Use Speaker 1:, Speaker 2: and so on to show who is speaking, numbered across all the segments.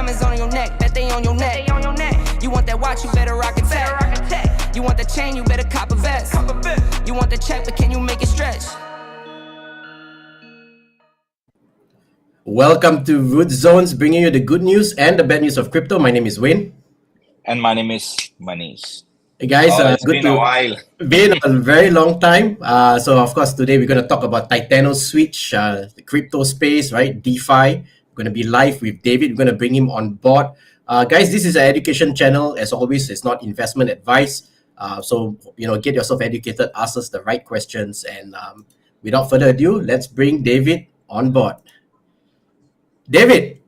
Speaker 1: diamonds on your neck, bet they on your neck. You want that watch, you better rock a tech. You want the chain, you better cop a vest. You want the check, but can you make it stretch?
Speaker 2: Welcome to Root Zones, bringing you the good news and the bad news of crypto. My name is Wayne.
Speaker 3: And my name is Manish.
Speaker 2: Hey guys,
Speaker 3: it's been a while.
Speaker 2: Been a very long time. So of course today we're going to talk about Titano Swych, the crypto space, right? DeFi. We're going to be live with David. We're going to bring him on board. Guys, this is an education channel. As always, it's not investment advice. So get yourself educated, ask us the right questions, and without further ado, let's bring David on board. David.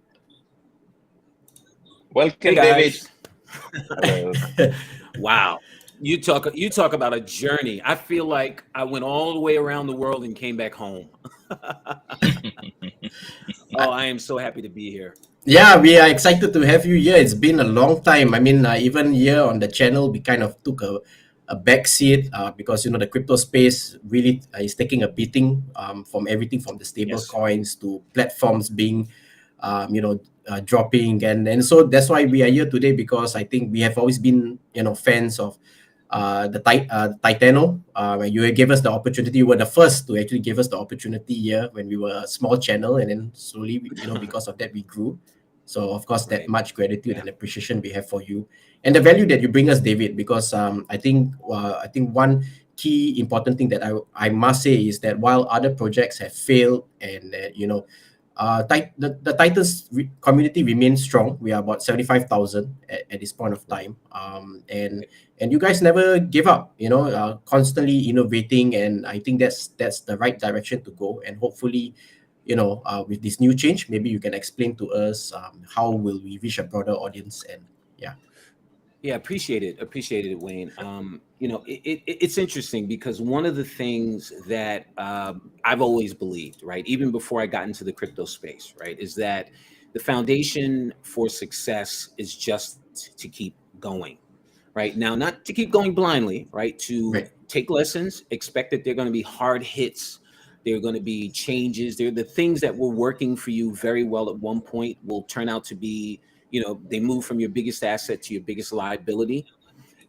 Speaker 3: Welcome,
Speaker 4: hey
Speaker 3: David.
Speaker 4: Wow. You talk about a journey. I feel like I went all the way around the world and came back home. I am so happy to be here.
Speaker 2: Yeah, we are excited to have you here. It's been a long time. I mean, even here on the channel, we kind of took a back seat because the crypto space really is taking a beating from everything from the stable coins to platforms being dropping, and so that's why we are here today, because I think we have always been fans of the Titano. You gave us the opportunity. You were the first to actually give us the opportunity here when we were a small channel, and then slowly because of that we grew. So of course that much gratitude and appreciation we have for you and the value that you bring us, David, because I think one key important thing that I must say is that while other projects have failed and the Titans community remains strong. We are about 75,000 at this point of time, and you guys never give up. Constantly innovating, and I think that's the right direction to go. And hopefully, with this new change, maybe you can explain to us how will we reach a broader audience. And
Speaker 4: appreciate it, Wayne. It's interesting because one of the things that I've always believed, right, even before I got into the crypto space, right, is that the foundation for success is just to keep going, right? Now, not to keep going blindly, right? Take lessons, expect that they're going to be hard hits. There are going to be changes. They're the things that were working for you very well at one point will turn out to be, they move from your biggest asset to your biggest liability.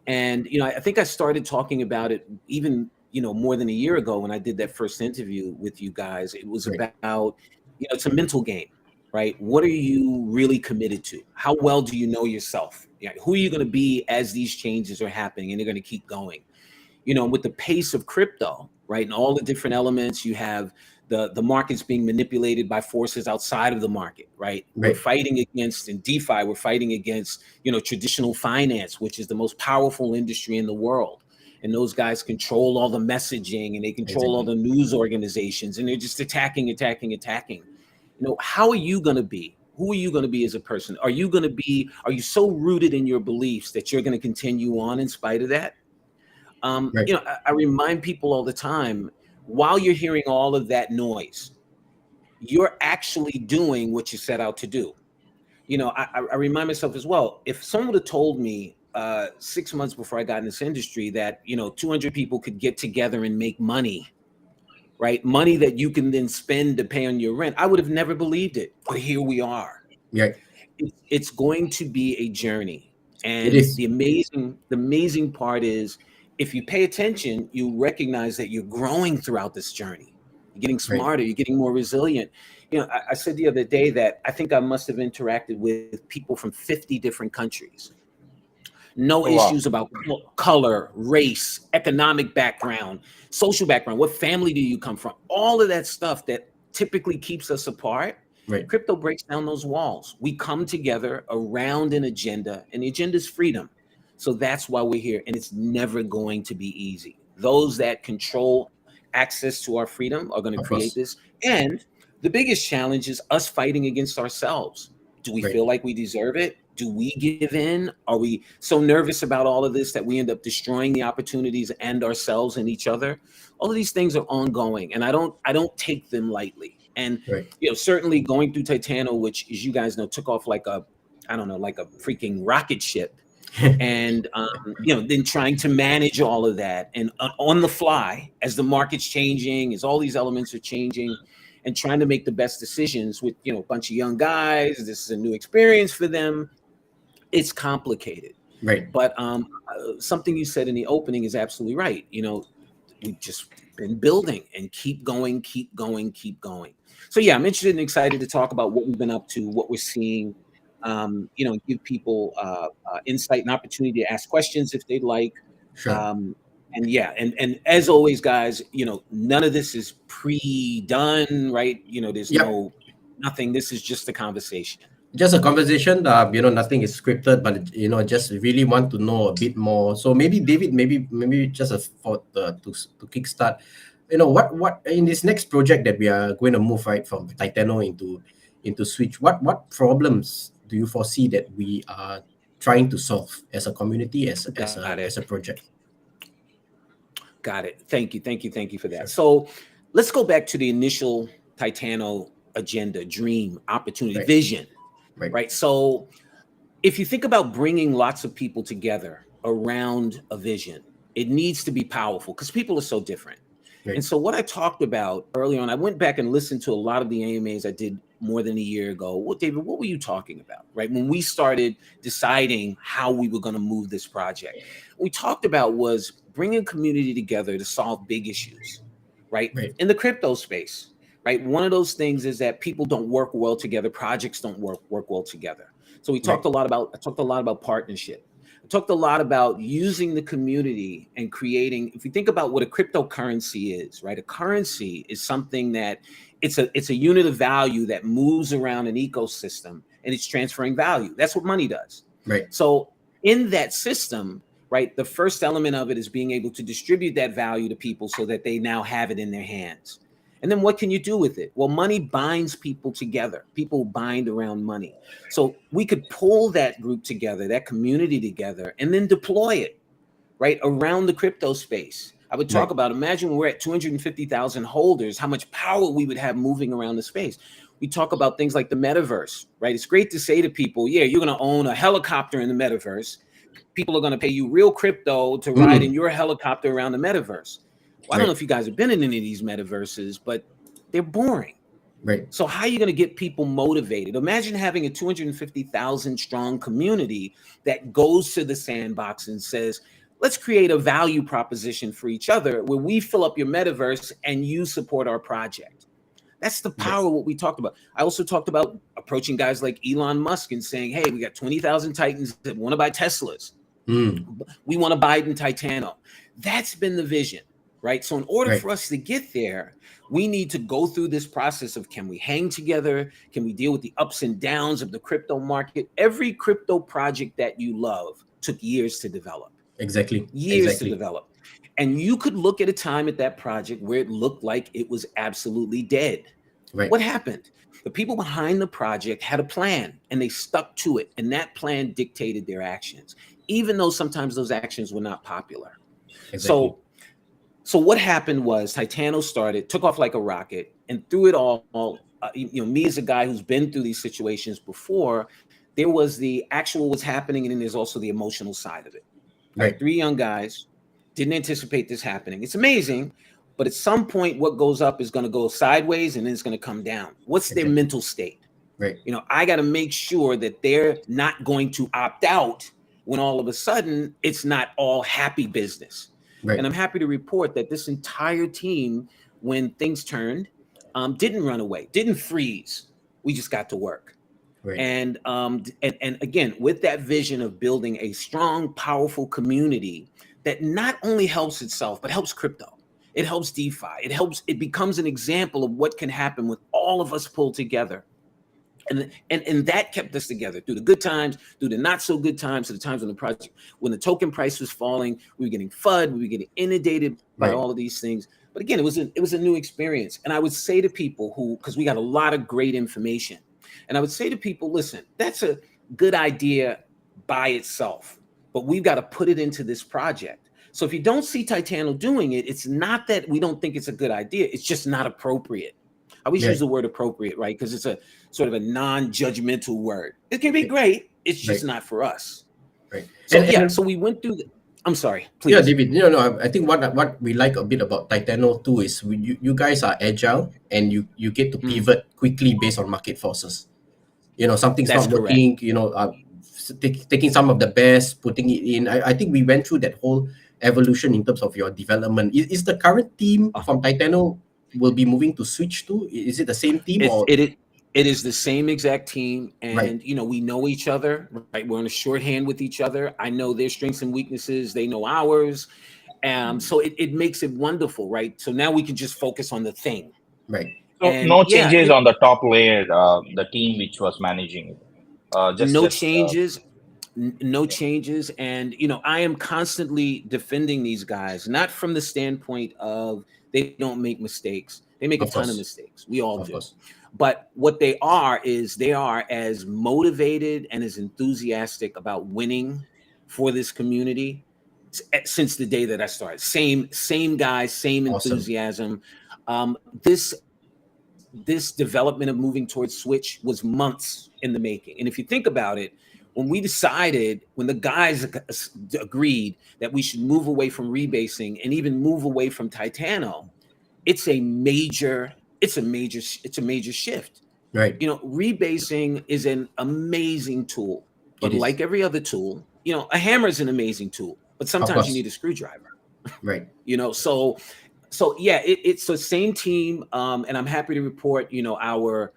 Speaker 4: And, I think I started talking about it even, more than a year ago when I did that first interview with you guys. It was about, it's a mental game, right? What are you really committed to? How well do you know yourself? Who are you going to be as these changes are happening and they're going to keep going? With the pace of crypto, right, and all the different elements, you have the markets being manipulated by forces outside of the market, right? We're fighting against, in DeFi, we're fighting against, traditional finance, which is the most powerful industry in the world. And those guys control all the messaging and they control all the news organizations, and they're just attacking. How are you going to be? Who are you going to be as a person? Are you so rooted in your beliefs that you're going to continue on in spite of that? I remind people all the time, while you're hearing all of that noise, you're actually doing what you set out to do. I remind myself as well, if someone would have told me 6 months before I got in this industry that, 200 people could get together and make money, right? Money that you can then spend to pay on your rent, I would have never believed it. But here we are.
Speaker 2: Yeah.
Speaker 4: It's going to be a journey. And the amazing part is, if you pay attention, you recognize that you're growing throughout this journey. You're getting smarter, you're getting more resilient. I said the other day that I think I must have interacted with people from 50 different countries. No issues about color, race, economic background, social background. What family do you come from? All of that stuff that typically keeps us apart. Crypto breaks down those walls. We come together around an agenda, and the agenda is freedom. So that's why we're here, and it's never going to be easy. Those that control access to our freedom are going to create this. And the biggest challenge is us fighting against ourselves. Do we feel like we deserve it? Do we give in? Are we so nervous about all of this that we end up destroying the opportunities and ourselves and each other? All of these things are ongoing, and I don't take them lightly. And certainly going through Titano, which, as you guys know, took off like a freaking rocket ship. And then trying to manage all of that and on the fly as the market's changing, as all these elements are changing, and trying to make the best decisions with, a bunch of young guys. This is a new experience for them. It's complicated.
Speaker 2: Right.
Speaker 4: But something you said in the opening is absolutely right. We've just been building and keep going. So yeah, I'm interested and excited to talk about what we've been up to, what we're seeing, and give people insight and opportunity to ask questions if they'd like.
Speaker 2: Sure.
Speaker 4: And as always, guys, none of this is pre-done, right? There's nothing. This is just a conversation.
Speaker 2: Just a conversation. Nothing is scripted, but just really want to know a bit more. So maybe David, maybe just to kickstart. What in this next project that we are going to move right from Titano into Switch? What problems do you foresee that we are trying to solve as a community, as a project?
Speaker 4: Got it. Thank you for that. Sure. So let's go back to the initial Titano agenda, dream, opportunity, vision. Right. So if you think about bringing lots of people together around a vision, it needs to be powerful because people are so different. Right. And so what I talked about early on, I went back and listened to a lot of the AMAs I did more than a year ago. Well, David, what were you talking about? Right. When we started deciding how we were going to move this project, what we talked about was bringing community together to solve big issues, right? In the crypto space. Right. One of those things is that people don't work well together. Projects don't work well together. So we talked I talked a lot about partnership. I talked a lot about using the community and creating. If you think about what a cryptocurrency is, right? A currency is something that it's a unit of value that moves around an ecosystem and it's transferring value. That's what money does. Right. So in that system, right, the first element of it is being able to distribute that value to people so that they now have it in their hands. And then what can you do with it? Well, money binds people together. People bind around money. So we could pull that group together, that community together, and then deploy it, right, around the crypto space. I would talk about, imagine we're at 250,000 holders, how much power we would have moving around the space. We talk about things like the metaverse, right? It's great to say to people, yeah, you're going to own a helicopter in the metaverse. People are going to pay you real crypto to ride in your helicopter around the metaverse. Well, I don't know if you guys have been in any of these metaverses, but they're boring. Right. So how are you going to get people motivated? Imagine having a 250,000 strong community that goes to the sandbox and says, let's create a value proposition for each other where we fill up your metaverse and you support our project. That's the power of what we talked about. I also talked about approaching guys like Elon Musk and saying, hey, we got 20,000 Titans that want to buy Teslas. We want to buy it in Titano. That's been the vision. Right. So in order for us to get there, we need to go through this process of, can we hang together? Can we deal with the ups and downs of the crypto market? Every crypto project that you love took years to develop. Exactly. Years to develop. And you could look at a time at that project where it looked like it was absolutely dead. Right. What happened? The people behind the project had a plan and they stuck to it. And that plan dictated their actions, even though sometimes those actions were not popular. Exactly. So what happened was Titano took off like a rocket, and through it all, me as a guy who's been through these situations before, there was the actual what's happening, and then there's also the emotional side of it. Right. 3 young guys didn't anticipate this happening. It's amazing, but at some point, what goes up is going to go sideways, and then it's going to come down. What's their mental state? Right. I got to make sure that they're not going to opt out when all of a sudden it's not all happy business. Right. And I'm happy to report that this entire team, when things turned, didn't run away, didn't freeze. We just got to work. Right. And again, with that vision of building a strong, powerful community that not only helps itself, but helps crypto. It helps DeFi. It becomes an example of what can happen when all of us pull together. And that kept us together through the good times, through the not so good times, to the times when the token price was falling, we were getting FUD, we were getting inundated by all of these things. But again, it was a new experience. And I would say to people because we got a lot of great information, and I would say to people, listen, that's a good idea by itself, but we've got to put it into this project. So if you don't see Titano doing it, it's not that we don't think it's a good idea. It's just not appropriate. I always use the word appropriate, right? Because it's a sort of a non-judgmental word. It can be great. It's just not for us. Right. So so we went through I'm sorry, please.
Speaker 2: Yeah, David. I think what we like a bit about Titano too is you guys are agile and you get to pivot quickly based on market forces. Something's
Speaker 4: That's
Speaker 2: not
Speaker 4: correct.
Speaker 2: working. Taking some of the best, putting it in. I think we went through that whole evolution in terms of your development. Is the current team from Titano will be moving to Switch to? Is it the same team or?
Speaker 4: It is the same exact team, and
Speaker 2: Right.
Speaker 4: we know each other, right? We're on a shorthand with each other. I know their strengths and weaknesses, they know ours. So it makes it wonderful, right? So now we can just focus on the thing.
Speaker 2: Right.
Speaker 3: So
Speaker 4: And
Speaker 3: no
Speaker 4: yeah,
Speaker 3: changes on the top layer, the team which was managing it.
Speaker 4: no changes. No changes. And I am constantly defending these guys, not from the standpoint of they don't make mistakes. They make a ton of mistakes. We all do. But what they are is they are as motivated and as enthusiastic about winning for this community since the day that I started. Same guys, same enthusiasm. This development of moving towards Switch was months in the making. And if you think about it, when the guys agreed that we should move away from rebasing and even move away from Titano, it's a major shift.
Speaker 2: Right.
Speaker 4: Rebasing is an amazing tool, but like every other tool, a hammer is an amazing tool, but sometimes you need a screwdriver.
Speaker 2: Right.
Speaker 4: So yeah, it's the same team, and I'm happy to report, our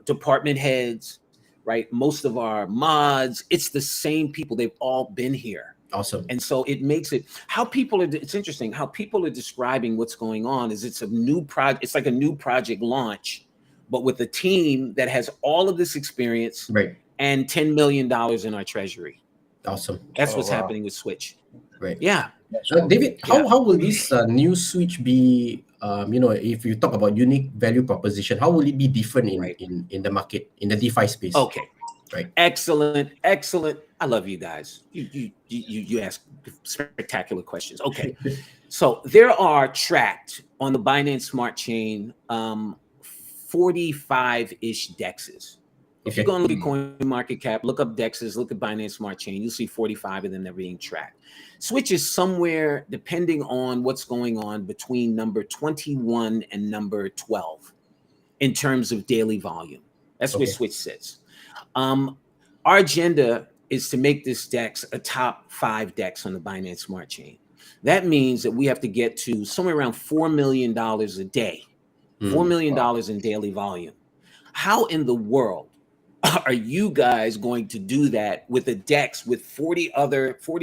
Speaker 4: department heads, right? Most of our mods, it's the same people. They've all been here.
Speaker 2: Awesome.
Speaker 4: And so it makes it it's interesting how people are describing what's going on is it's a new project. It's like a new project launch, but with a team that has all of this experience,
Speaker 2: right,
Speaker 4: and $10 million in our treasury.
Speaker 2: Awesome.
Speaker 4: That's what's happening with Switch.
Speaker 2: Right.
Speaker 4: Yeah.
Speaker 2: David, how will this new Switch be? If you talk about unique value proposition, how will it be different in the market, in the DeFi space?
Speaker 4: Okay.
Speaker 2: Right.
Speaker 4: Excellent. I love you guys. You ask spectacular questions. Okay. So there are tracked on the Binance Smart Chain 45-ish DEXs. If you go and look at CoinMarketCap, look up DEXs, look at Binance Smart Chain, you'll see 45 of them that are being tracked. Switch is somewhere, depending on what's going on, between number 21 and number 12 in terms of daily volume. That's where Switch sits. Our agenda is to make this DEX a top 5 DEX on the Binance Smart Chain. That means that we have to get to somewhere around $4 million a day, $4 million in daily volume. How in the world are you guys going to do that with a DEX with 40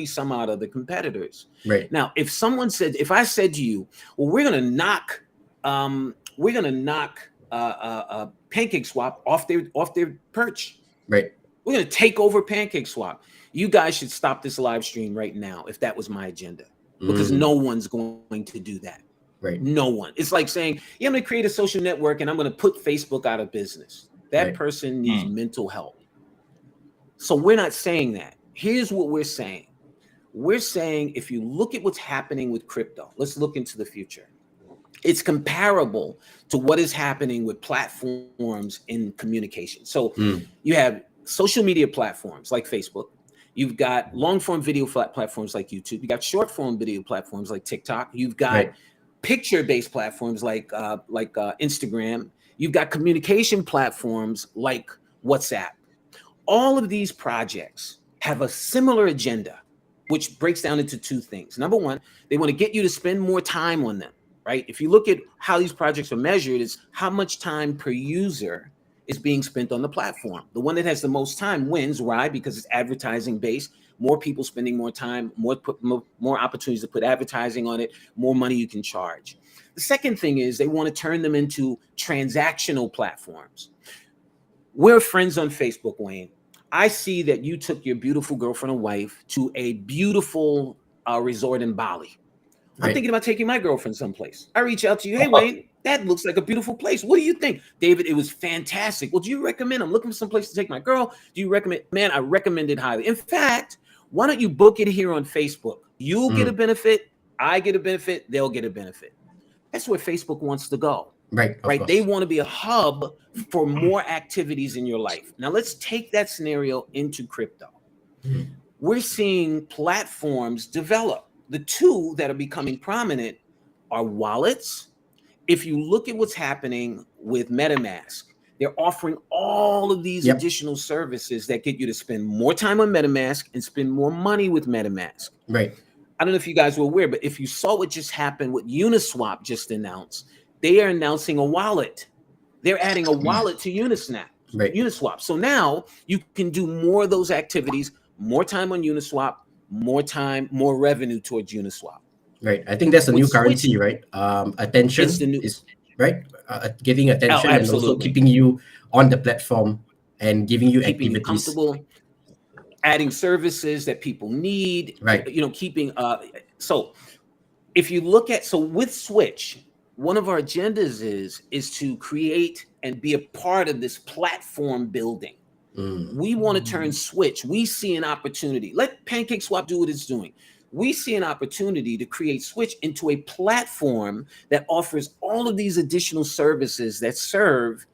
Speaker 4: some odd other competitors?
Speaker 2: Right.
Speaker 4: Now, if I said to you, well, we're gonna knock PancakeSwap off their perch.
Speaker 2: Right.
Speaker 4: We're gonna take over PancakeSwap. You guys should stop this live stream right now if that was my agenda, because no one's going to do that.
Speaker 2: Right.
Speaker 4: No one. It's like saying, yeah, I'm gonna create a social network and I'm gonna put Facebook out of business. That person needs mental help. So we're not saying that. Here's what we're saying. We're saying if you look at what's happening with crypto, let's look into the future. It's comparable to what is happening with platforms in communication. So you have social media platforms like Facebook. You've got long-form video platforms like YouTube. You got short-form video platforms like TikTok. You've got picture-based platforms like Instagram. You've got communication platforms like WhatsApp. All of these projects have a similar agenda, which breaks down into two things. Number one, they want to get you to spend more time on them, right? If you look at how these projects are measured, it's how much time per user is being spent on the platform. The one that has the most time wins. Why? Because it's advertising based. More people spending more time, more opportunities to put advertising on it, more money you can charge. The second thing is they want to turn them into transactional platforms. We're friends on Facebook, Wayne. I see that you took your beautiful girlfriend and wife to a beautiful resort in Bali. I'm thinking about taking my girlfriend someplace. I reach out to you. Hey, Wayne, that looks like a beautiful place. What do you think? David, it was fantastic. Well, do you recommend? I'm looking for some place to take my girl. Do you recommend? Man, I recommend it highly. In fact, why don't you book it here on Facebook? You'll get a benefit. I get a benefit. They'll get a benefit. That's where Facebook wants to go. Right. They want to be a hub for more activities in your life. Now let's take that scenario into crypto. we're seeing platforms develop. The two that are becoming prominent are wallets. If you look at what's happening with MetaMask, they're offering all of these additional services that get you to spend more time on MetaMask and spend more money with MetaMask.
Speaker 2: Right.
Speaker 4: I don't know if you guys were aware, but if you saw what just happened, what Uniswap just announced, they are announcing a wallet. They're adding a wallet to Uniswap. So now you can do more of those activities, more time on Uniswap, more revenue towards Uniswap.
Speaker 2: Right. I think that's the new currency, right? Attention is right. Giving attention and also keeping you on the platform and giving you
Speaker 4: keeping
Speaker 2: activities.
Speaker 4: You comfortable, adding services that people need.
Speaker 2: Right.
Speaker 4: Keeping. So if you look at with Switch, one of our agendas is to create and be a part of this platform building. We want to turn Switch. We see an opportunity. Let PancakeSwap do what it's doing. We see an opportunity to create Switch into a platform that offers all of these additional services that serve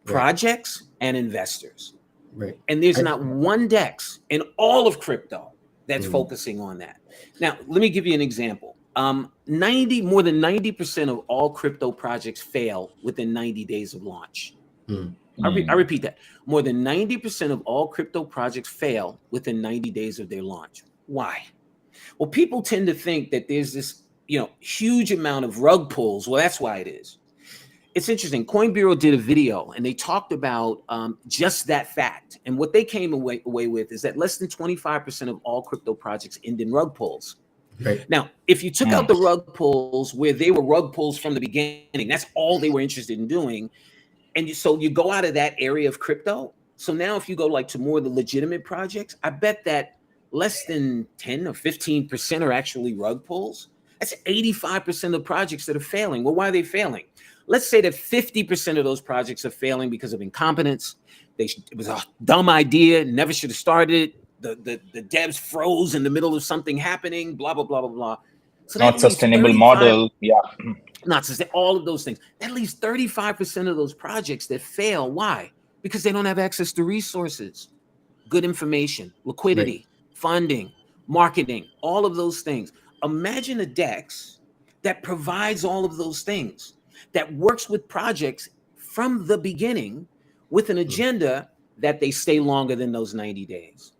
Speaker 4: projects and investors.
Speaker 2: Right.
Speaker 4: And there's not one DEX in all of crypto that's focusing on that. Now, let me give you an example. More than 90% of all crypto projects fail within 90 days of launch. I repeat that. More than 90% of all crypto projects fail within 90 days of their launch. Why? Well, people tend to think that there's this, huge amount of rug pulls. Well, that's why it is. It's interesting. Coin Bureau did a video and they talked about just that fact. And what they came away with is that less than 25% of all crypto projects end in rug pulls.
Speaker 2: Right.
Speaker 4: Now, if you took out the rug pulls where they were rug pulls from the beginning, that's all they were interested in doing. And so you go out of that area of crypto. So now if you go to more of the legitimate projects, I bet that less than 10 or 15% are actually rug pulls. That's 85% of projects that are failing. Well, why are they failing? Let's say that 50% of those projects are failing because of incompetence. It was a dumb idea, never should have started it. The devs froze in the middle of something happening, blah, blah, blah, blah, blah. So
Speaker 3: not sustainable model. Yeah.
Speaker 4: Not sustainable, all of those things. That leaves 35% of those projects that fail. Why? Because they don't have access to resources, good information, liquidity, funding, marketing, all of those things. Imagine a DEX that provides all of those things, that works with projects from the beginning with an agenda that they stay longer than those 90 days.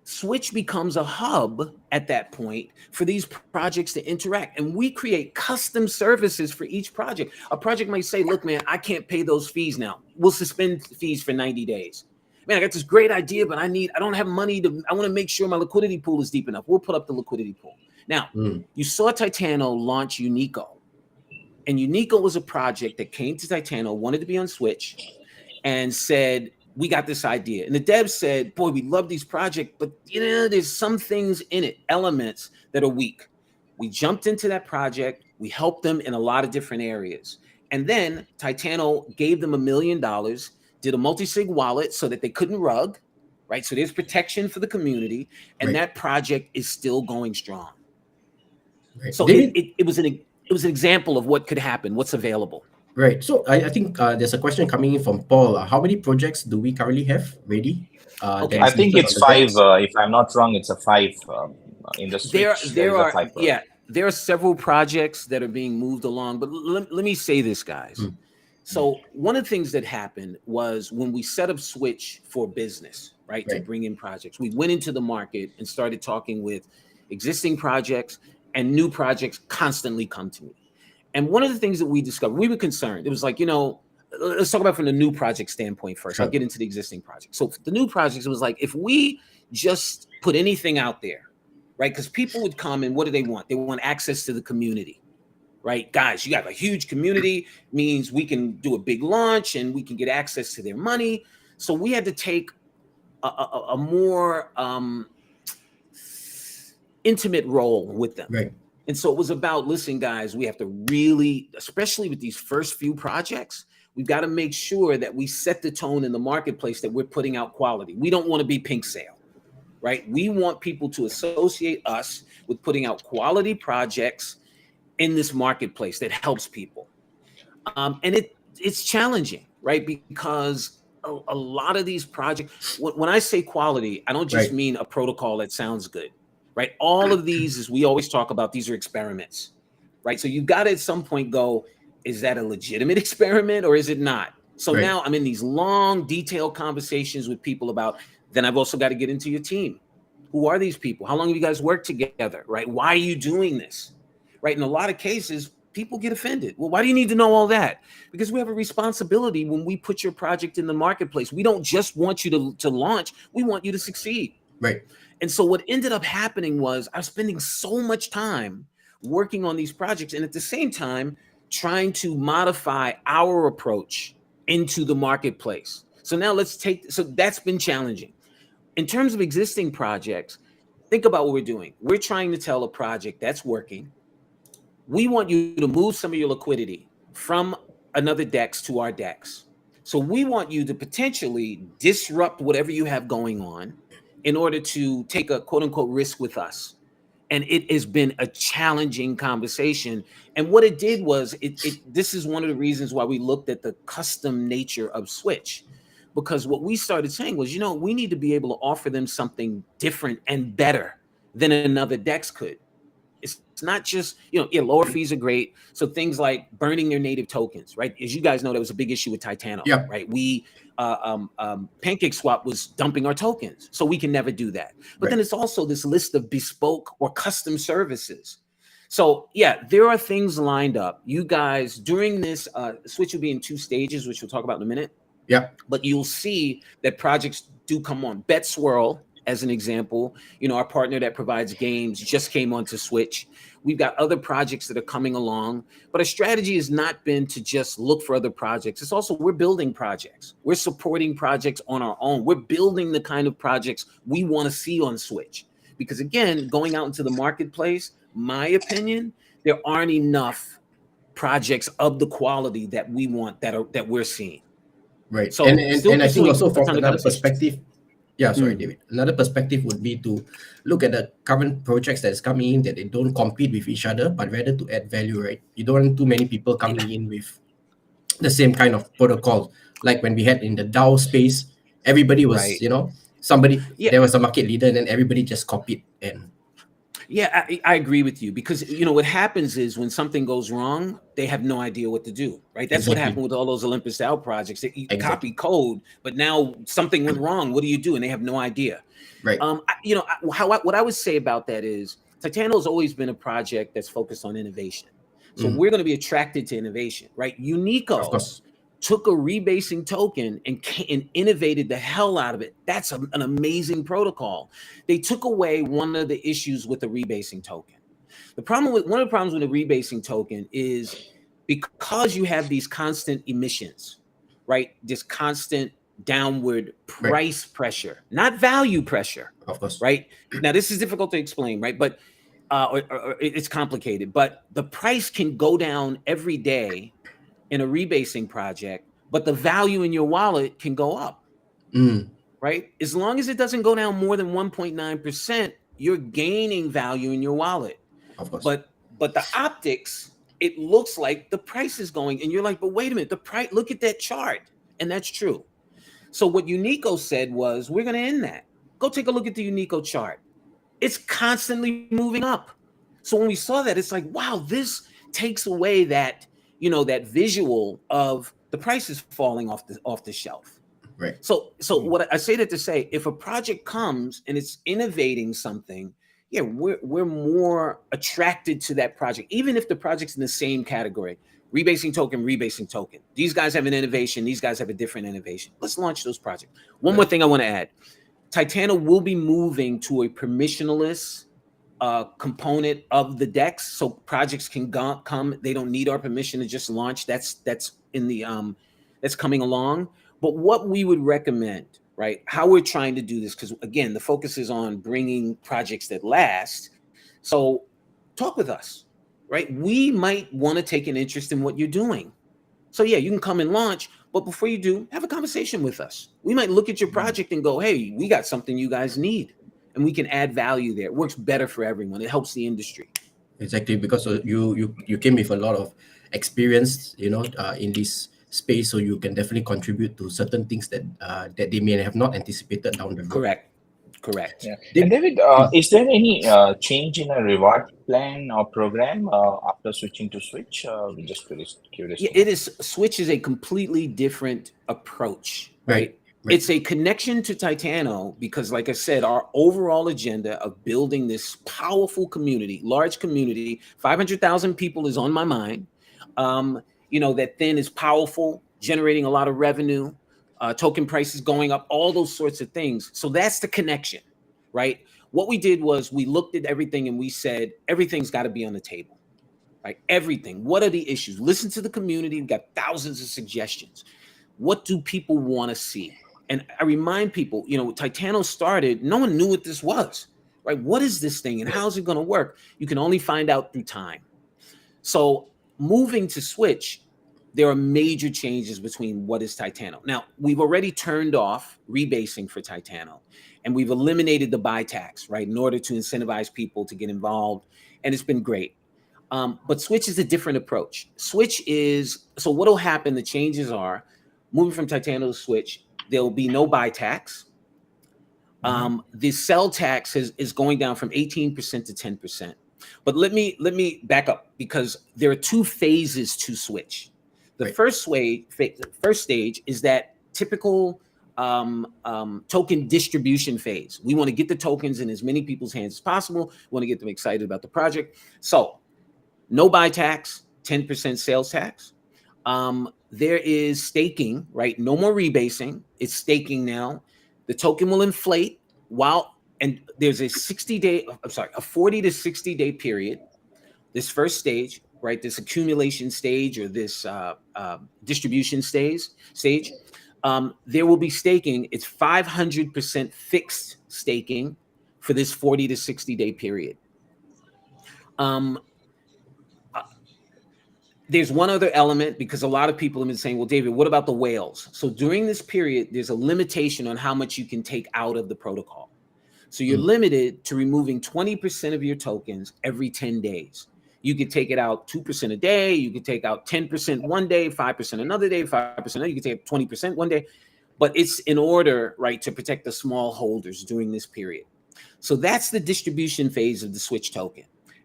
Speaker 4: Switch becomes a hub at that point for these projects to interact. And we create custom services for each project. A project might say, look, man, I can't pay those fees now. We'll suspend fees for 90 days. Man, I got this great idea, but I don't have money I want to make sure my liquidity pool is deep enough. We'll put up the liquidity pool. Now, you saw Titano launch Unico. And Unico was a project that came to Titano, wanted to be on Switch, and said, we got this idea. And the devs said, boy, we love these projects, but there's some things in it, elements that are weak. We jumped into that project. We helped them in a lot of different areas. And then Titano gave them $1 million, did a multi-sig wallet so that they couldn't rug, right? So there's protection for the community. And that project is still going strong. Right. So it was an example of what could happen, what's available.
Speaker 2: Right. So I think there's a question coming in from Paul. How many projects do we currently have ready?
Speaker 3: Okay. I think it's 5. If I'm not wrong, it's a 5 in the Switch.
Speaker 4: There are several projects that are being moved along. But let me say this, guys. So one of the things that happened was when we set up Switch for business, right, to bring in projects, we went into the market and started talking with existing projects, and new projects constantly come to me. And one of the things that we discovered, we were concerned. It was like, let's talk about from the new project standpoint first. I'll get into the existing project. So for the new projects, it was like, if we just put anything out there, right? Because people would come and what do they want? They want access to the community, right? Guys, you got a huge community, means we can do a big launch and we can get access to their money. So we had to take a more intimate role with them.
Speaker 2: Right.
Speaker 4: And so it was about, listen, guys, we have to really, especially with these first few projects, we've got to make sure that we set the tone in the marketplace that we're putting out quality. We don't want to be pink sale, right? We want people to associate us with putting out quality projects in this marketplace that helps people. And it's challenging, right? Because a lot of these projects, when I say quality, I don't just mean a protocol that sounds good, right? All of these, as we always talk about, these are experiments, right? So you got to at some point go, is that a legitimate experiment or is it not? So now I'm in these long, detailed conversations with people about, then I've also got to get into your team. Who are these people? How long have you guys worked together, right? Why are you doing this, right? In a lot of cases, people get offended. Well, why do you need to know all that? Because we have a responsibility when we put your project in the marketplace. We don't just want you to launch. We want you to succeed.
Speaker 2: Right.
Speaker 4: And so what ended up happening was I was spending so much time working on these projects and at the same time trying to modify our approach into the marketplace. So now so that's been challenging. In terms of existing projects, think about what we're doing. We're trying to tell a project that's working. We want you to move some of your liquidity from another DEX to our DEX. So we want you to potentially disrupt whatever you have going on in order to take a quote unquote risk with us. And it has been a challenging conversation. And what it did was, this is one of the reasons why we looked at the custom nature of Switch. Because what we started saying was, we need to be able to offer them something different and better than another DEX could. It's not just, lower fees are great. So things like burning their native tokens, right? As you guys know, that was a big issue with Titano, right? PancakeSwap was dumping our tokens, so we can never do that. But then it's also this list of bespoke or custom services. So yeah, there are things lined up. You guys, during this, Switch will be in 2 stages, which we'll talk about in a minute. Yeah. But you'll see that projects do come on. BetSwirl, as an example, our partner that provides games just came onto Switch. We've got other projects that are coming along, but our strategy has not been to just look for other projects. It's also, we're building projects. We're supporting projects on our own. We're building the kind of projects we want to see on Switch. Because again, going out into the marketplace, my opinion, there aren't enough projects of the quality that we want that we're seeing.
Speaker 2: Right. So and I think also from another perspective, David, another perspective would be to look at the current projects that is coming in, that they don't compete with each other, but rather to add value, right? You don't want too many people coming in with the same kind of protocol. Like when we had in the DAO space, everybody was, there was a market leader and then everybody just copied. And
Speaker 4: yeah, I agree with you because, what happens is when something goes wrong, they have no idea what to do, right? That's what happened with all those Olympus DAO projects. They copy code, but now something went wrong. What do you do? And they have no idea. Right. What I would say about that is Titano has always been a project that's focused on innovation. So we're going to be attracted to innovation, right? Unico took a rebasing token and innovated the hell out of it. That's an amazing protocol. They took away one of the issues with the rebasing token. One of the problems with the rebasing token is because you have these constant emissions, right? This constant downward price pressure, not value pressure, of course, right? Now, this is difficult to explain, right? But or it's complicated, but the price can go down every day in a rebasing project, but the value in your wallet can go up, right? As long as it doesn't go down more than 1.9%, you're gaining value in your wallet. Of course. But the optics, it looks like the price is going, and you're like, but wait a minute, the price, look at that chart. And that's true. So what Unico said was, we're going to end that. Go take a look at the Unico chart. It's constantly moving up. So when we saw that, it's like, wow, this takes away that, that visual of the prices falling off the shelf. Right. So what I say that to say, if a project comes and it's innovating something, yeah, we're more attracted to that project, even if the project's in the same category. Rebasing token. These guys have an innovation. These guys have a different innovation. Let's launch those projects. One more thing I want to add. Titano will be moving to a permissionless component of the DEX, so projects can come. They don't need our permission to just launch. That's in the that's coming along. But what we would recommend, right? How we're trying to do this, because again, the focus is on bringing projects that last. So talk with us, right? We might want to take an interest in what you're doing. So yeah, you can come and launch, but before you do, have a conversation with us. We might look at your project and go, hey, we got something you guys need. And we can add value there. It works better for everyone. It helps the industry. Exactly,
Speaker 2: because you came with a lot of experience, in this space, so you can definitely contribute to certain things that that they may have not anticipated down the road.
Speaker 4: Correct.
Speaker 3: Yeah.
Speaker 2: David,
Speaker 3: And David, is there any change in a reward plan or program after switching to Switch? Just curious.
Speaker 4: Yeah,
Speaker 3: to know.
Speaker 4: it is. Switch is a completely different approach, right? It's a connection to Titano because, like I said, our overall agenda of building this powerful community, large community, 500,000 people is on my mind. You know, that then is powerful, generating a lot of revenue, token prices going up, all those sorts of things. So that's the connection, right? What we did was we looked at everything and we said, everything's got to be on the table. Right? Everything. What are the issues? Listen to the community. We've got thousands of suggestions. What do people want to see? And I remind people, you know, Titano started, no one knew what this was, right? What is this thing and how's it going to work? You can only find out through time. So moving to Switch, there are major changes between what is Titano. Now, we've already turned off rebasing for Titano, and we've eliminated the buy tax, right, in order to incentivize people to get involved, and it's been great. But Switch is a different approach. Switch is, so what will happen, the changes are, moving from Titano to Switch, there will be no buy tax. The sell tax is going down from 18% to 10%. But let me back up, because there are two phases to Switch. The first stage is that typical token distribution phase. We want to get the tokens in as many people's hands as possible. We want to get them excited about the project. So no buy tax, 10% sales tax. There is staking, right? No more rebasing. It's staking now. The token will inflate and there's a 40 to 60 day period. This first stage, right? This accumulation stage or this distribution stage. There will be staking. It's 500% fixed staking for this 40 to 60 day period. There's one other element, because a lot of people have been saying, well, David, what about the whales? So during this period, there's a limitation on how much you can take out of the protocol. So you're limited to removing 20% of your tokens every 10 days. You could take it out 2% a day. You could take out 10% one day, 5% another day, 5% another. You could take 20% one day. But it's in order, right, to protect the small holders during this period. So that's the distribution phase of the Switch token.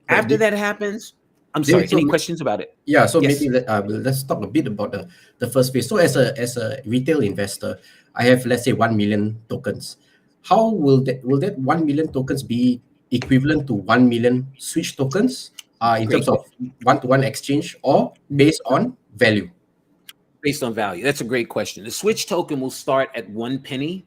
Speaker 4: After that happens, I'm sorry, any questions about it?
Speaker 2: Yeah, so maybe let's talk a bit about the first phase. So as a retail investor, I have, let's say, 1 million tokens. How will that 1 million tokens be equivalent to 1 million Switch tokens in terms of one-to-one exchange, or based on value?
Speaker 4: Based on value. That's a great question. The Switch token will start at 1 penny.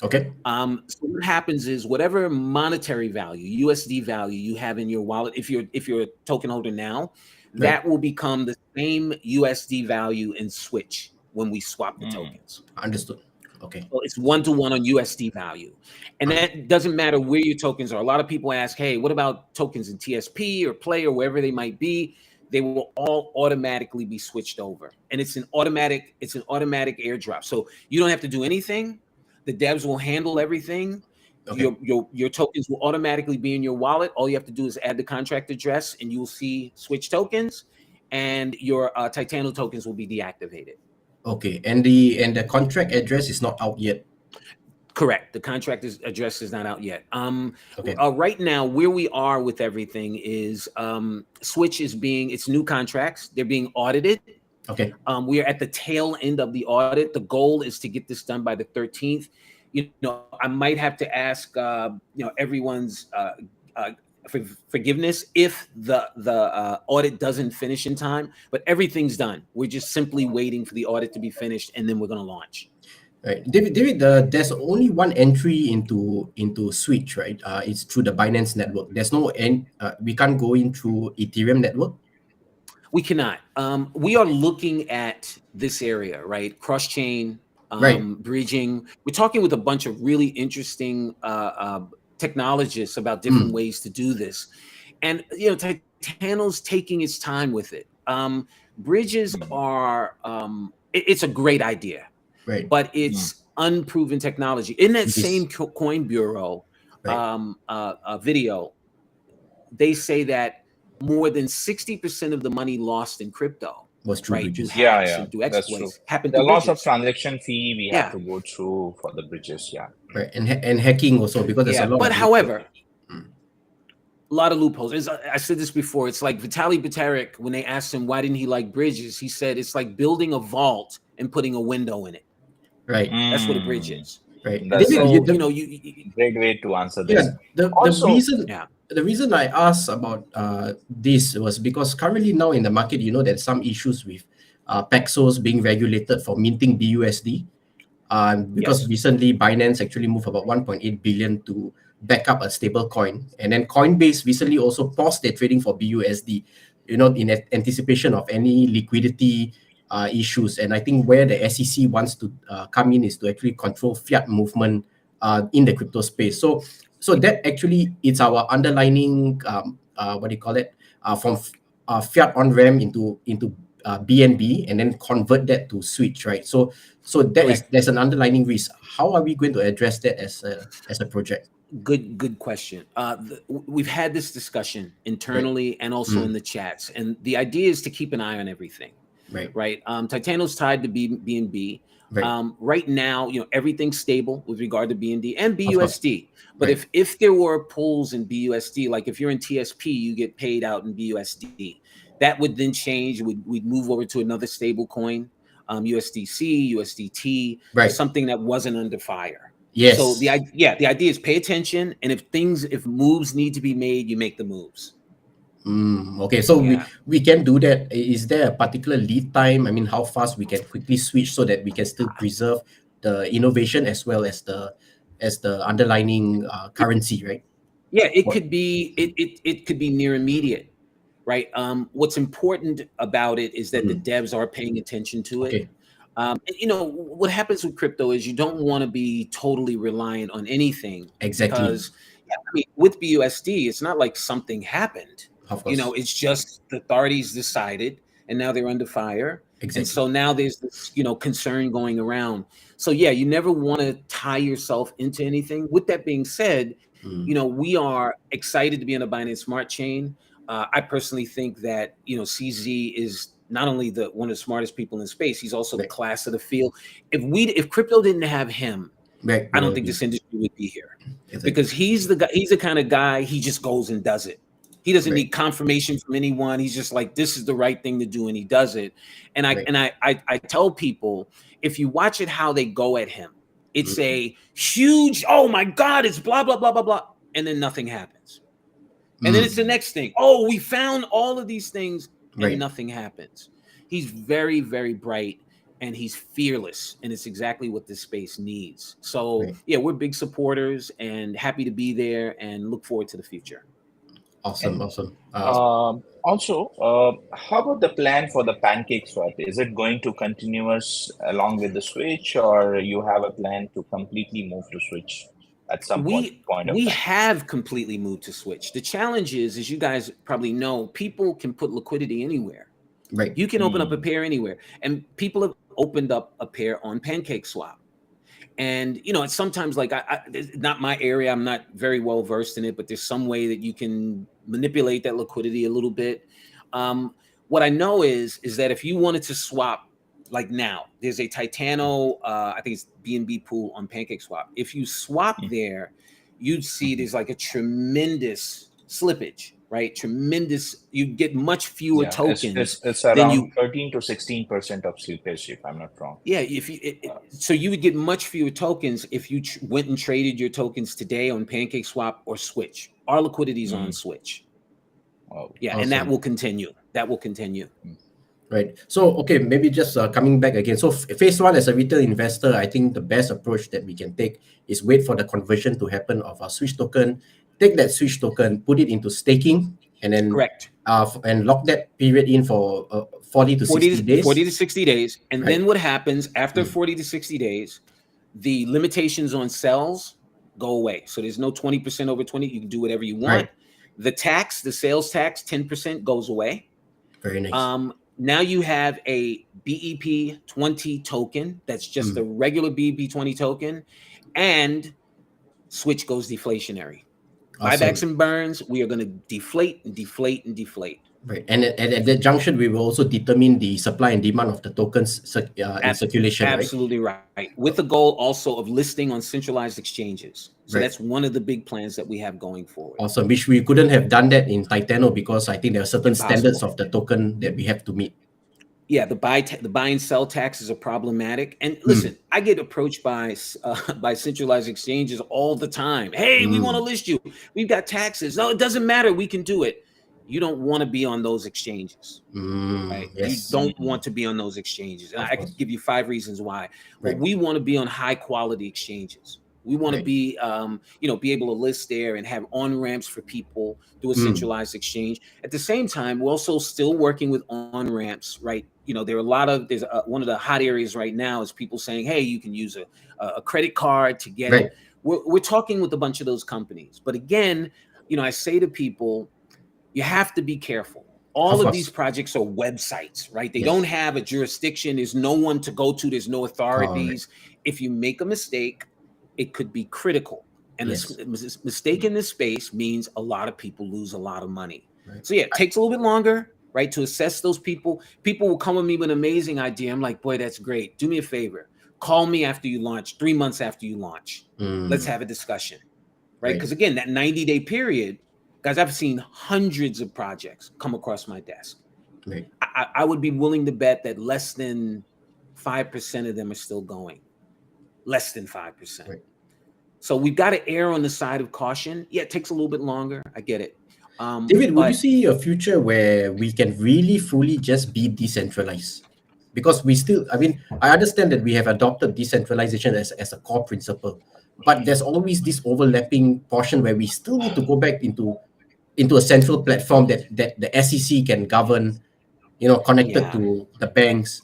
Speaker 2: Okay.
Speaker 4: So what happens is, whatever monetary value, USD value you have in your wallet, if you're a token holder now, that will become the same USD value in Switch when we swap the tokens.
Speaker 2: Understood. Okay.
Speaker 4: So it's 1-to-1 on USD value. And that doesn't matter where your tokens are. A lot of people ask, hey, what about tokens in TSP or Play or wherever they might be? They will all automatically be switched over. And it's an automatic airdrop. So you don't have to do anything. The devs will handle everything. Okay. Your tokens will automatically be in your wallet. All you have to do is add the contract address, and you will see Switch tokens, and your Titano tokens will be deactivated.
Speaker 2: Okay, and the contract address is not out yet.
Speaker 4: Correct. The contract address is not out yet. Right now, where we are with everything is Switch it's new contracts. They're being audited.
Speaker 2: Okay.
Speaker 4: We are at the tail end of the audit. The goal is to get this done by the 13th. You know, I might have to ask, everyone's forgiveness if the audit doesn't finish in time. But everything's done. We're just simply waiting for the audit to be finished, and then we're going to launch.
Speaker 2: Right, David. There's only one entry into Switch, right? It's through the Binance network. There's no we can't go in through Ethereum network.
Speaker 4: We cannot. We are looking at this area, right? Cross-chain, bridging. We're talking with a bunch of really interesting technologists about different ways to do this. And, Titano's taking its time with it. Bridges are, it's a great idea, but it's unproven technology. In that same Coin Bureau video, they say that more than 60% of the money lost in crypto
Speaker 2: Was through
Speaker 4: right?
Speaker 2: bridges.
Speaker 4: Through
Speaker 3: Yeah,
Speaker 4: hacks
Speaker 3: yeah,
Speaker 4: and through
Speaker 3: that's true.
Speaker 4: exploits happened
Speaker 3: The
Speaker 4: through
Speaker 3: loss of
Speaker 4: bridges.
Speaker 3: transaction fee we have
Speaker 4: Yeah.
Speaker 3: to go through for the bridges. Yeah.
Speaker 2: Right, and hacking also, because there's a
Speaker 4: Yeah,
Speaker 2: lot
Speaker 4: but
Speaker 2: of
Speaker 4: however,
Speaker 2: Mm.
Speaker 4: a lot of loopholes. I said this before. It's like Vitaly Buterin, when they asked him why didn't he like bridges, he said it's like building a vault and putting a window in it.
Speaker 2: Right,
Speaker 4: That's what a bridge is.
Speaker 2: right.
Speaker 3: That's
Speaker 2: David,
Speaker 4: So
Speaker 2: the,
Speaker 4: you
Speaker 3: great way to answer
Speaker 2: yeah,
Speaker 3: this.
Speaker 2: the
Speaker 3: Also,
Speaker 2: reason
Speaker 4: yeah.
Speaker 2: the reason I asked about this was because currently now in the market, there's some issues with Paxos being regulated for minting BUSD. Because
Speaker 4: Yes.
Speaker 2: recently Binance actually moved about 1.8 billion to back up a stable coin. And then Coinbase recently also paused their trading for BUSD, in anticipation of any liquidity issues. And I think where the SEC wants to come in is to actually control fiat movement in the crypto space. So that actually it's our underlining, what do you call it, from fiat on-ramp into BNB, and then convert that to switch, right? So there's an underlying risk. How are we going to address that as a project?
Speaker 4: Good question. We've had this discussion internally and also in the chats, and the idea is to keep an eye on everything. Right. Titano's tied to BNB.
Speaker 2: Right.
Speaker 4: Right now, everything's stable with regard to BNB and
Speaker 2: Of course.
Speaker 4: BUSD. But
Speaker 2: Right.
Speaker 4: if there were pulls in BUSD, like if you're in TSP, you get paid out in BUSD. That would then change. We'd move over to another stable coin, USDC, USDT,
Speaker 2: Right.
Speaker 4: something that wasn't under fire.
Speaker 2: Yes.
Speaker 4: So the idea is pay attention, and if moves need to be made, you make the moves.
Speaker 2: Okay, so
Speaker 4: Yeah.
Speaker 2: we can do that. Is there a particular lead time? I mean, how fast we can quickly switch so that we can still preserve the innovation as well as the underlying currency, right?
Speaker 4: Yeah, it could be it could be near immediate, right? What's important about it is that the devs are paying attention to it.
Speaker 2: Okay.
Speaker 4: And, what happens with crypto is you don't want to be totally reliant on anything.
Speaker 2: Exactly.
Speaker 4: Because with BUSD, it's not like something happened.
Speaker 2: Of course.
Speaker 4: It's just the authorities decided, and now they're under fire.
Speaker 2: Exactly.
Speaker 4: And so now there's this, concern going around. So yeah, you never want to tie yourself into anything. With that being said, we are excited to be on a Binance Smart Chain. I personally think that CZ is not only one of the smartest people in space, he's also the class of the field. If crypto didn't have him, I don't think this industry would be here.
Speaker 2: Exactly.
Speaker 4: Because he's the guy. He's the kind of guy. He just goes and does it. He doesn't need confirmation from anyone. He's just like, this is the right thing to do, and he does it. And I tell people, if you watch it, how they go at him, it's a huge, oh my God, it's blah blah blah blah blah, and then nothing happens. And then it's the next thing. Oh, we found all of these things, and nothing happens. He's very, very bright, and he's fearless, and it's exactly what this space needs. So yeah, we're big supporters and happy to be there, and look forward to the future.
Speaker 2: Awesome.
Speaker 3: Also, how about the plan for the pancake swap? Is it going to continuous along with the switch, or you have a plan to completely move to switch at some point of
Speaker 4: we
Speaker 3: time?
Speaker 4: have completely moved to switch. The challenge is, as you guys probably know, people can put liquidity anywhere.
Speaker 2: Right.
Speaker 4: You can open up a pair anywhere, and people have opened up a pair on pancake swap. And it's sometimes like it's not my area. I'm not very well versed in it, but there's some way that you can manipulate that liquidity a little bit. What I know is that if you wanted to swap, like now, there's a Titano, I think it's BNB pool on PancakeSwap. If you swap there, you'd see there's like a tremendous slippage. Right, tremendous. You get much fewer tokens.
Speaker 3: It's around 13 to 16% of slippage, if I'm not wrong.
Speaker 4: Yeah, so you would get much fewer tokens if you went and traded your tokens today on PancakeSwap or Switch. Our liquidity is on Switch.
Speaker 3: Oh,
Speaker 4: yeah,
Speaker 2: awesome.
Speaker 4: And that will continue.
Speaker 2: Right. So, okay, maybe just coming back again. So, phase one, as a retail investor, I think the best approach that we can take is wait for the conversion to happen of our Switch token. Take that Switch token, put it into staking, and then
Speaker 4: correct,
Speaker 2: and lock that period in for 40 to 60 days.
Speaker 4: 40 to 60 days, and then what happens after 40 to 60 days? The limitations on sells go away. So there's no 20% over 20. You can do whatever you want. Right. The sales tax, 10% goes away.
Speaker 2: Very nice.
Speaker 4: Now you have a BEP20 token. That's just a regular BEP20 token, and Switch goes deflationary. Awesome. Buybacks and burns, we are going to deflate and deflate and deflate.
Speaker 2: Right, and at that junction, we will also determine the supply and demand of the tokens in circulation, right?
Speaker 4: Absolutely right. With the goal also of listing on centralized exchanges. So
Speaker 2: Right.
Speaker 4: that's one of the big plans that we have going forward.
Speaker 2: Awesome, which we couldn't have done that in Titano because I think there are certain
Speaker 4: Impossible.
Speaker 2: standards of the token that we have to meet.
Speaker 4: Yeah, the buy and sell taxes are problematic. And listen, I get approached by centralized exchanges all the time. Hey, we want to list you. We've got taxes. No, it doesn't matter. We can do it. You don't want to be on those exchanges, right?
Speaker 2: Yes.
Speaker 4: You don't want to be on those exchanges. And I could give you 5 reasons why.
Speaker 2: Right.
Speaker 4: But we want to be on high quality exchanges. We want to be, be able to list there and have on ramps for people through a centralized exchange. At the same time, we're also still working with on ramps, right? There are there's one of the hot areas right now is people saying, hey, you can use a credit card to get it. We're talking with a bunch of those companies. But again, I say to people, you have to be careful. All of these projects are websites, right? They don't have a jurisdiction. There's no one to go to. There's no authorities. If you make a mistake, it could be critical. And a mistake in this space means a lot of people lose a lot of money. Right. So yeah, it takes a little bit longer, right, to assess those people. People will come with me with an amazing idea. I'm like, boy, that's great. Do me a favor. Call me after you launch, 3 months after you launch. Let's have a discussion, right? Because again, that 90-day period, guys, I've seen hundreds of projects come across my desk. Right. I would be willing to bet that less than 5% of them are still going. Less than 5%. Right. So we've got to err on the side of caution. Yeah, it takes a little bit longer. I get it.
Speaker 2: David, would you see a future where we can really fully just be decentralized? Because I understand that we have adopted decentralization as a core principle, but there's always this overlapping portion where we still need to go back into a central platform that the SEC can govern, connected to the banks.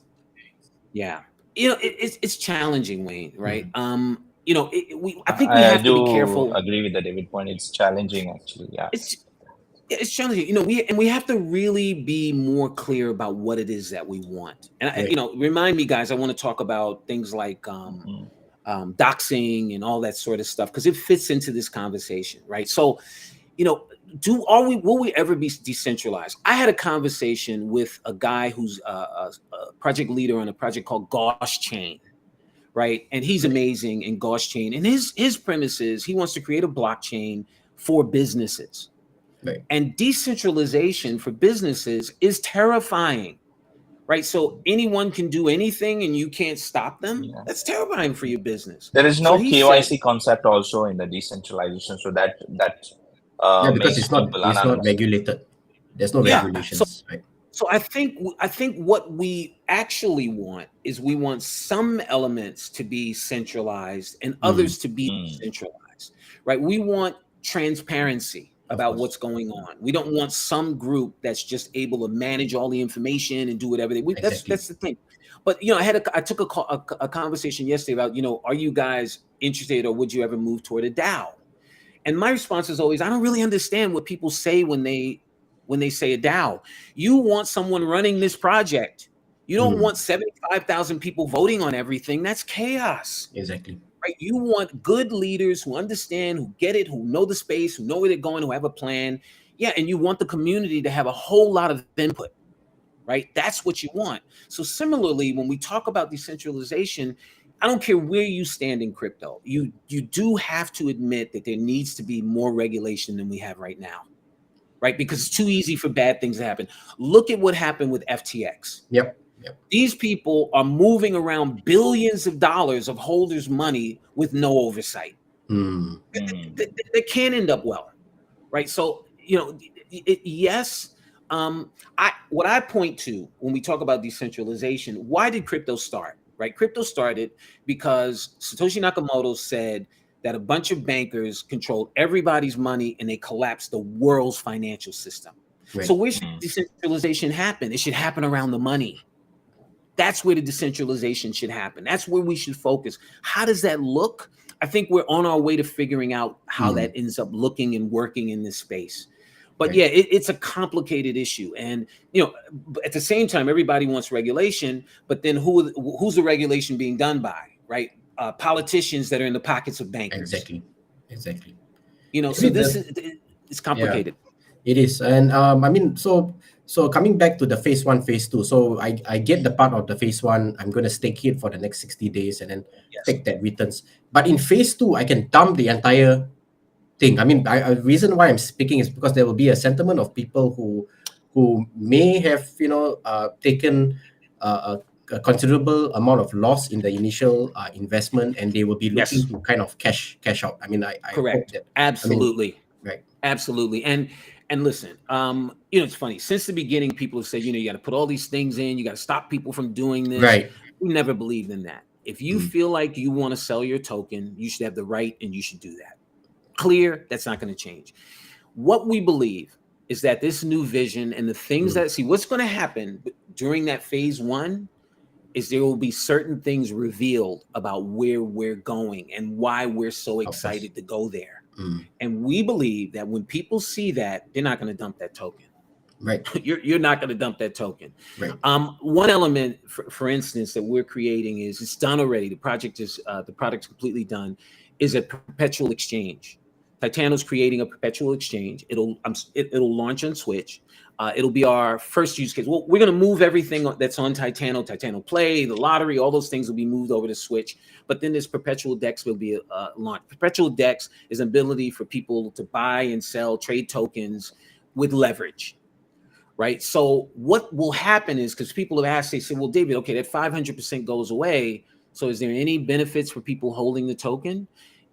Speaker 4: Yeah. It's challenging, Wayne, right? I think we have to be careful.
Speaker 3: Agree with the David point. It's challenging, actually. Yeah.
Speaker 4: It's challenging. We have to really be more clear about what it is that we want. And remind me, guys, I want to talk about things like doxing and all that sort of stuff because it fits into this conversation, right? So, will we ever be decentralized? I had a conversation with a guy who's a project leader on a project called Gauss Chain, right? And he's amazing in Gauss Chain. And his premise is he wants to create a blockchain for businesses. Right. And decentralization for businesses is terrifying, right? So anyone can do anything and you can't stop them. Yeah. That's terrifying for your business.
Speaker 3: There is no KYC concept also in the decentralization. So that
Speaker 2: because it's not regulated. There's no regulations, right?
Speaker 4: So I think what we actually want is we want some elements to be centralized and others to be decentralized, right? We want transparency about what's going on. We don't want some group that's just able to manage all the information and do whatever they. That's the thing. But I took a conversation yesterday about are you guys interested or would you ever move toward a DAO? And my response is always, I don't really understand what people say when they say a DAO. You want someone running this project. You don't want 75,000 people voting on everything. That's chaos.
Speaker 2: Exactly.
Speaker 4: Right? You want good leaders who understand, who get it, who know the space, who know where they're going, who have a plan. Yeah, and you want the community to have a whole lot of input. Right? That's what you want. So similarly, when we talk about decentralization, I don't care where you stand in crypto. You do have to admit that there needs to be more regulation than we have right now, right? Because it's too easy for bad things to happen. Look at what happened with FTX.
Speaker 2: Yep.
Speaker 4: These people are moving around billions of dollars of holders' money with no oversight. They can't end up well, right? So, what I point to when we talk about decentralization, why did crypto start? Right? Crypto started because Satoshi Nakamoto said that a bunch of bankers controlled everybody's money and they collapsed the world's financial system. Right. So where should decentralization happen? It should happen around the money. That's where the decentralization should happen. That's where we should focus. How does that look? I think we're on our way to figuring out how that ends up looking and working in this space. But yeah, it's a complicated issue. And, at the same time, everybody wants regulation, but then who's the regulation being done by, right? Politicians that are in the pockets of bankers.
Speaker 2: Exactly.
Speaker 4: So it's complicated.
Speaker 2: Yeah, it is. And So coming back to the phase 1, phase 2. So I get the part of the phase 1. I'm going to stake it for the next 60 days and then take that returns. But in phase 2, I can dump the entire thing. I mean, the reason why I'm speaking is because there will be a sentiment of people who may have, taken a considerable amount of loss in the initial investment, and they will be looking to kind of cash out. I mean, I hope that.
Speaker 4: Absolutely.
Speaker 2: Right.
Speaker 4: Absolutely. And listen, it's funny. Since the beginning, people have said, you got to put all these things in. You got to stop people from doing this.
Speaker 2: Right.
Speaker 4: We never believed in that. If you feel like you want to sell your token, you should have the right and you should do that. Clear, that's not going to change. What we believe is that this new vision and the things what's going to happen during that phase 1 is there will be certain things revealed about where we're going and why we're so excited to go there. And we believe that when people see that, they're not going to dump that token.
Speaker 2: Right.
Speaker 4: You're not going to dump that token.
Speaker 2: Right.
Speaker 4: One element, for instance, that we're creating is it's done already. The product's completely done. Is a perpetual exchange. Titano's creating a perpetual exchange. It'll launch on Switch. It'll be our first use case. Well, we're going to move everything that's on Titano Play, the lottery, all those things will be moved over to Switch. But then this Perpetual DEX will be launched. Perpetual DEX is an ability for people to buy and sell trade tokens with leverage, right? So what will happen is, because people have asked, they say, well, David, okay, that 500% goes away. So is there any benefits for people holding the token?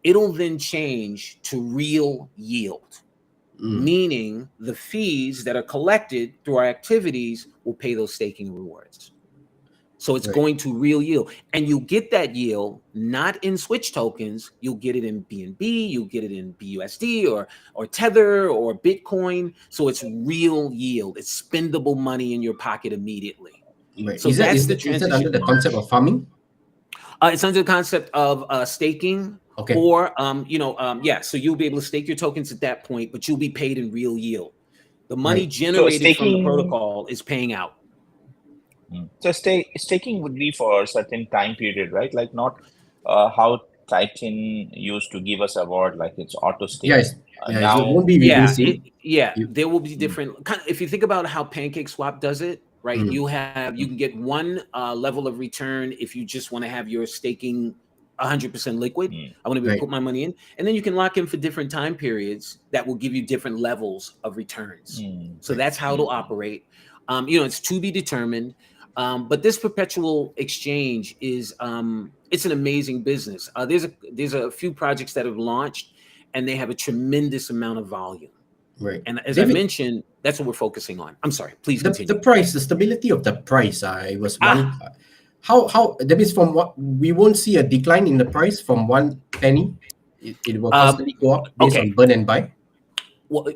Speaker 4: It'll then change to real yield. Meaning the fees that are collected through our activities will pay those staking rewards. So it's going to real yield. And you'll get that yield not in Switch tokens. You'll get it in BNB, you'll get it in BUSD or Tether or Bitcoin. So it's real yield. It's spendable money in your pocket immediately.
Speaker 2: Right.
Speaker 4: So
Speaker 2: is that under the concept of farming?
Speaker 4: It's under the concept of staking.
Speaker 2: Okay.
Speaker 4: Or, so you'll be able to stake your tokens at that point, but you'll be paid in real yield. The money generated from the protocol is paying out.
Speaker 3: So staking would be for a certain time period, right? Like not how Titan used to give us award, like it's auto stake.
Speaker 2: Yes.
Speaker 3: Now,
Speaker 2: it won't be reducing.
Speaker 4: There will be different. If you think about how PancakeSwap does it, right? You can get one level of return if you just want to have your staking 100% liquid. I want to be able to put my money in, and then you can lock in for different time periods that will give you different levels of returns. So that's how it'll operate. It's to be determined. But this perpetual exchange is it's an amazing business. There's a few projects that have launched, and they have a tremendous amount of volume.
Speaker 2: Right.
Speaker 4: And as David, I mentioned, that's what we're focusing on. I'm sorry, please continue.
Speaker 2: The price, the stability of the price. I was one. How that means from what we won't see a decline in the price from 1 penny. It will constantly go up based on burn and buy.
Speaker 4: Well,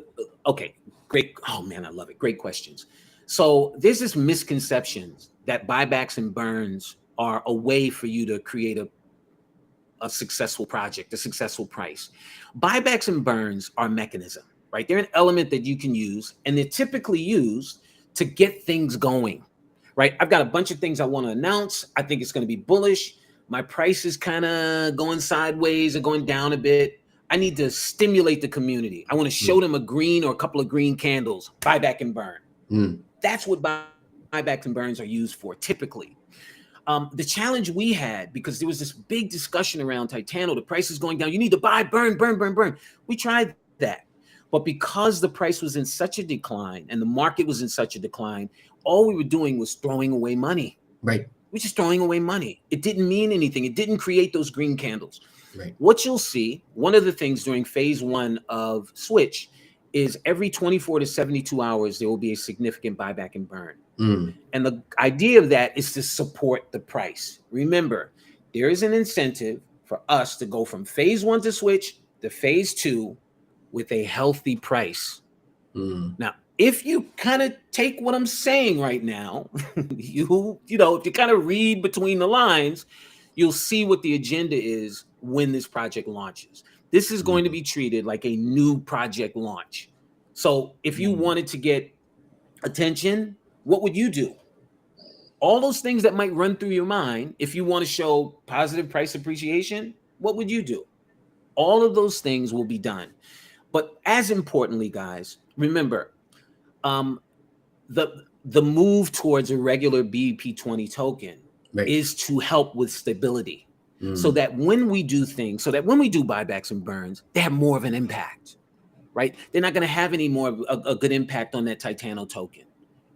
Speaker 4: okay, great. Oh man, I love it. Great questions. So there's this misconception that buybacks and burns are a way for you to create a successful project, a successful price. Buybacks and burns are a mechanism, right? They're an element that you can use, and they're typically used to get things going. Right, I've got a bunch of things I want to announce. I think it's going to be bullish. My price is kind of going sideways or going down a bit. I need to stimulate the community. I want to show them a green or a couple of green candles. Buyback and burn. That's what buybacks and burns are used for typically. The challenge we had, because there was this big discussion around Titano, the price is going down. You need to buy, burn. We tried that. But because the price was in such a decline and the market was in such a decline, all we were doing was throwing away money.
Speaker 2: Right.
Speaker 4: We're just throwing away money. It didn't mean anything. It didn't create those green candles.
Speaker 2: Right.
Speaker 4: What you'll see, one of the things during phase 1 of Switch is every 24 to 72 hours, there will be a significant buyback and burn. And the idea of that is to support the price. Remember, there is an incentive for us to go from phase 1 to Switch to phase 2 with a healthy price. Now, if you kind of take what I'm saying right now, if you kind of read between the lines, you'll see what the agenda is when this project launches. This is going to be treated like a new project launch. So if you wanted to get attention, what would you do? All those things that might run through your mind, if you want to show positive price appreciation, what would you do? All of those things will be done. But as importantly, guys, remember, the move towards a regular BEP20 token is to help with stability. So that when we do things, so that when we do buybacks and burns, they have more of an impact, right? They're not going to have any more of a good impact on that Titano token,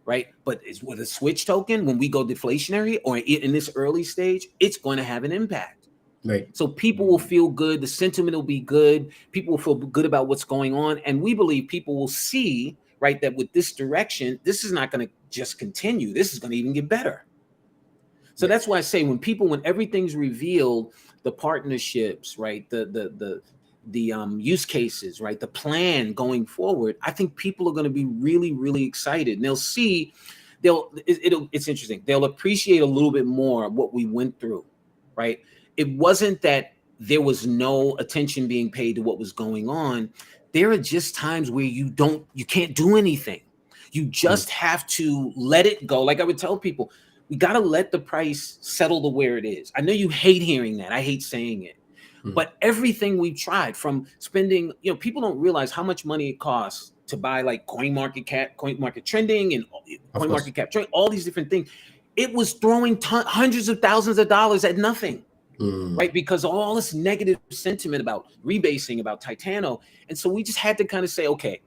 Speaker 4: right? But it's with a switch token, when we go deflationary or in this early stage, it's going to have an impact.
Speaker 2: Right.
Speaker 4: So people will feel good. The sentiment will be good. People will feel good about what's going on. And we believe people will see, right, that with this direction, this is not going to just continue. This is going to even get better. So that's why I say when everything's revealed, the partnerships, right, the use cases, right, the plan going forward, I think people are going to be really, really excited. And they'll see, it's interesting. They'll appreciate a little bit more what we went through, right? It wasn't that there was no attention being paid to what was going on. There are just times where you can't do anything. You just have to let it go. Like I would tell people, we got to let the price settle to where it is. I know you hate hearing that. I hate saying it. But everything we've tried, from spending, people don't realize how much money it costs to buy like CoinMarket Trending and CoinMarketCap Trending, all these different things. It was throwing hundreds of thousands of dollars at nothing, right? Because all this negative sentiment about rebasing, about Titano. And so we just had to kind of say, okay,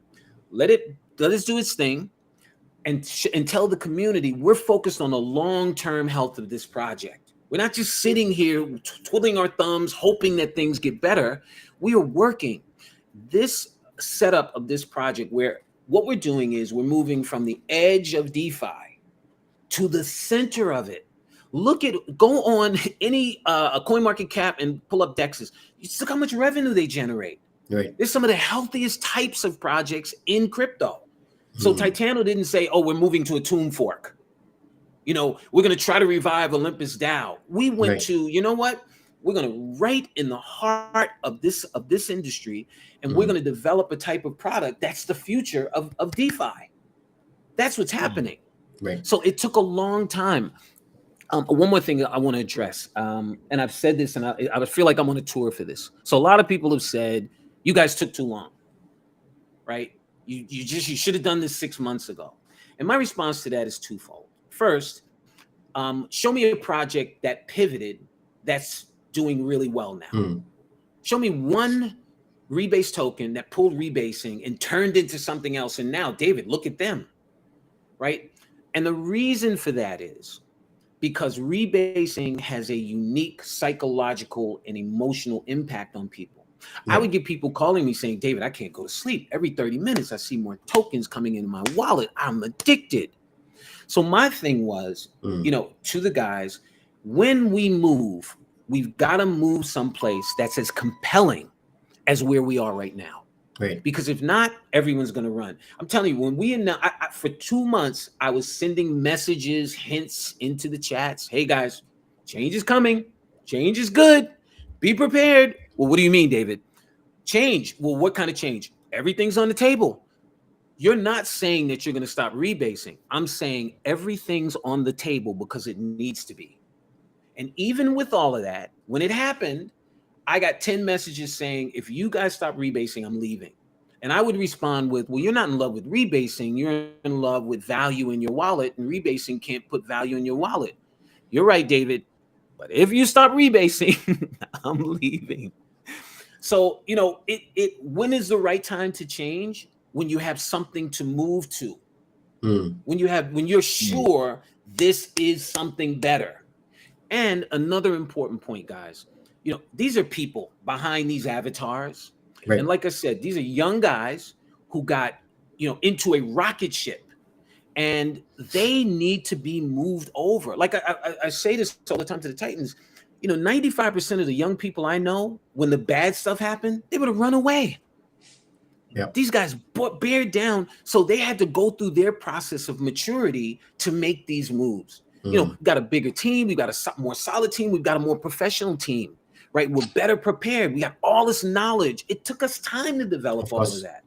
Speaker 4: let it do its thing. And tell the community we're focused on the long-term health of this project. We're not just sitting here twiddling our thumbs, hoping that things get better. We are working. This setup of this project, where what we're doing is we're moving from the edge of DeFi to the center of it. Go on any CoinMarketCap and pull up DEXs. You look how much revenue they generate.
Speaker 2: Right.
Speaker 4: There's some of the healthiest types of projects in crypto. So Titano didn't say, oh, we're moving to a tomb fork. We're going to try to revive Olympus DAO. We went to, you know what? We're going to right in the heart of this industry, and we're going to develop a type of product that's the future of DeFi. That's what's happening.
Speaker 2: Right.
Speaker 4: So it took a long time. One more thing I want to address, and I've said this, and I feel like I'm on a tour for this. So a lot of people have said, you guys took too long, right? You should have done this 6 months ago. And my response to that is twofold. First, show me a project that pivoted that's doing really well now. Show me one rebase token that pulled rebasing and turned into something else. And now, David, look at them, right? And the reason for that is because rebasing has a unique psychological and emotional impact on people. I would get people calling me saying, David, I can't go to sleep. Every 30 minutes, I see more tokens coming into my wallet. I'm addicted. So my thing was, to the guys, when we move, we've got to move someplace that's as compelling as where we are right now.
Speaker 2: Right.
Speaker 4: Because if not, everyone's going to run. I'm telling you, when for 2 months, I was sending messages, hints into the chats. Hey, guys, change is coming. Change is good. Be prepared. Well, what do you mean, David? Change. Well, what kind of change? Everything's on the table. You're not saying that you're going to stop rebasing. I'm saying everything's on the table because it needs to be. And even with all of that, when it happened, I got 10 messages saying, if you guys stop rebasing, I'm leaving. And I would respond with, well, you're not in love with rebasing. You're in love with value in your wallet, and rebasing can't put value in your wallet. You're right, David. But if you stop rebasing, I'm leaving. So, when is the right time to change? When you have something to move to. When you're sure this is something better. And another important point, guys, these are people behind these avatars. Right. And like I said, these are young guys who got, into a rocket ship, and they need to be moved over. Like I say this all the time to the Titans, 95% of the young people I know, when the bad stuff happened, they would have run away.
Speaker 2: Yep.
Speaker 4: These guys bared down, so they had to go through their process of maturity to make these moves. We've got a bigger team, we've got a more solid team, we've got a more professional team, right? We're better prepared. We got all this knowledge. It took us time to develop all of that.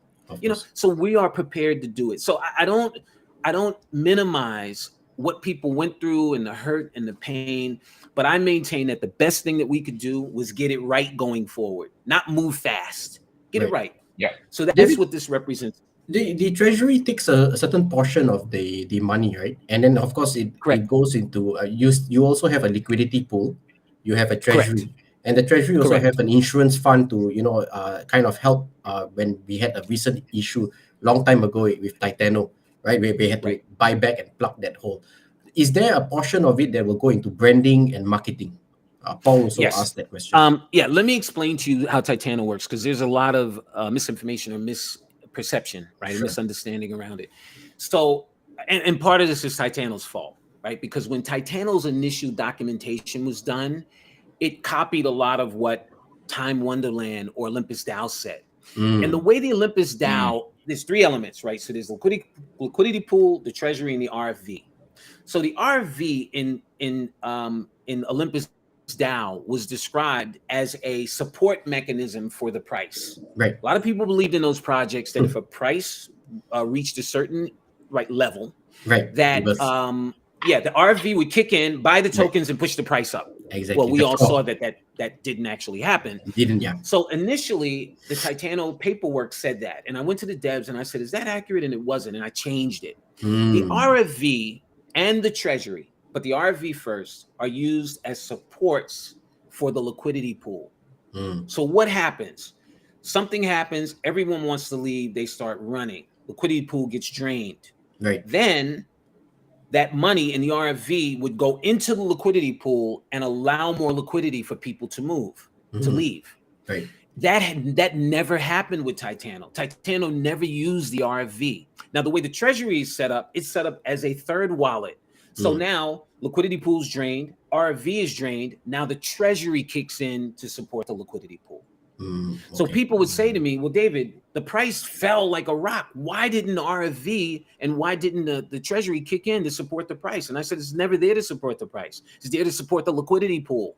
Speaker 4: So we are prepared to do it. So I don't minimize what people went through and the hurt and the pain, but I maintain that the best thing that we could do was get it right going forward, not move fast. Get it right.
Speaker 3: Yeah.
Speaker 4: So that's what this represents.
Speaker 2: The treasury takes a certain portion of the money, right? And then of course it
Speaker 4: Correct.
Speaker 2: goes into you also have a liquidity pool, you have a
Speaker 4: Correct.
Speaker 2: treasury, and the treasury also
Speaker 4: Correct.
Speaker 2: have an insurance fund to kind of help when we had a recent issue long time ago with Titano, right? Where we had to
Speaker 4: Right.
Speaker 2: buy back and plug that hole. Is there a portion of it that will go into branding and marketing? Paul also
Speaker 4: Yes.
Speaker 2: asked that question.
Speaker 4: Yeah, let me explain to you how Titano works, because there's a lot of misinformation or misperception, right?
Speaker 2: Sure.
Speaker 4: Misunderstanding around it. So, and part of this is Titano's fault, right? Because when Titano's initial documentation was done, it copied a lot of what Time Wonderland or Olympus DAO said. And the way the Olympus DAO, there's three elements, right? So there's liquidity pool, the treasury, and the RFV. So the RFV in Olympus DAO was described as a support mechanism for the price.
Speaker 2: Right.
Speaker 4: A lot of people believed in those projects that if a price reached a certain level,
Speaker 2: Right.
Speaker 4: that
Speaker 2: Because-
Speaker 4: the RFV would kick in, buy the tokens, and push the price up.
Speaker 2: Exactly.
Speaker 4: Well, we
Speaker 2: The
Speaker 4: all
Speaker 2: floor.
Speaker 4: saw that didn't actually happen.
Speaker 2: Didn't, yeah.
Speaker 4: So initially, the Titano paperwork said that, and I went to the devs and I said, "Is that accurate?" And it wasn't, and I changed it. The RFV and the treasury, but the RFV first, are used as supports for the liquidity pool. So what happens? Something happens, everyone wants to leave, they start running. Liquidity pool gets drained.
Speaker 2: Right.
Speaker 4: Then that money in the RFV would go into the liquidity pool and allow more liquidity for people to move, to leave.
Speaker 2: Right.
Speaker 4: That never happened with Titano. Titano never used the RFV. Now, the way the treasury is set up, it's set up as a third wallet. So now liquidity pool's drained, RFV is drained. Now the treasury kicks in to support the liquidity pool. So people would say to me, "Well, David, the price fell like a rock. Why didn't the RFV and why didn't the treasury kick in to support the price?" And I said, "It's never there to support the price. It's there to support the liquidity pool.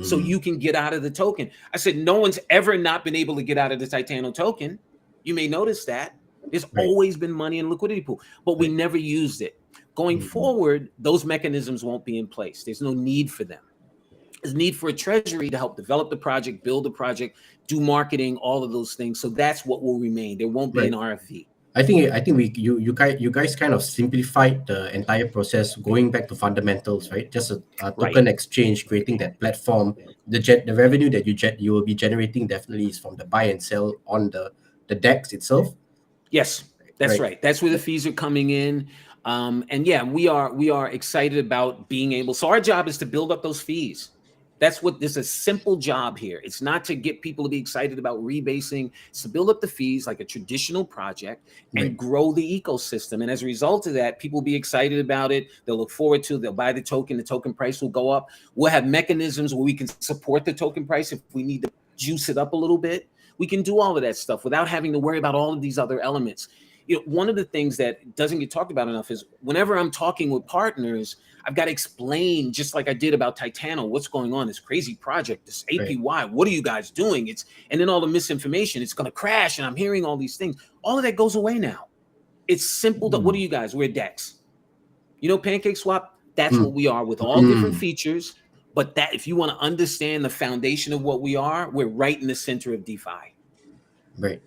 Speaker 4: So you can get out of the token." I said, "No one's ever not been able to get out of the Titano token. You may notice that. There's always been money in liquidity pool, but we never used it. Going forward, those mechanisms won't be in place. There's no need for them. There's need for a treasury to help develop the project, build the project, do marketing, all of those things. So that's what will remain. There won't be an RFV."
Speaker 2: I think you guys kind of simplified the entire process, going back to fundamentals, right? Just a token exchange, creating that platform. The revenue that you will be generating definitely is from the buy and sell on the DEX itself.
Speaker 4: Yes, that's right. That's where the fees are coming in. And yeah, we are excited about being able. So our job is to build up those fees. That's what this is, a simple job here. It's not to get people to be excited about rebasing. It's to build up the fees like a traditional project and grow the ecosystem. And as a result of that, people will be excited about it. They'll look forward to it. They'll buy the token price will go up. We'll have mechanisms where we can support the token price if we need to juice it up a little bit. We can do all of that stuff without having to worry about all of these other elements. You know, one of the things that doesn't get talked about enough is whenever I'm talking with partners, I've got to explain, just like I did about Titano, what's going on, this crazy project, this APY, what are you guys doing? And then all the misinformation, it's going to crash, and I'm hearing all these things. All of that goes away now. It's simple. What are you guys? We're DEX. You know, Pancake Swap, that's what we are with all different features. But that, if you want to understand the foundation of what we are, we're right in the center of DeFi.
Speaker 2: Right.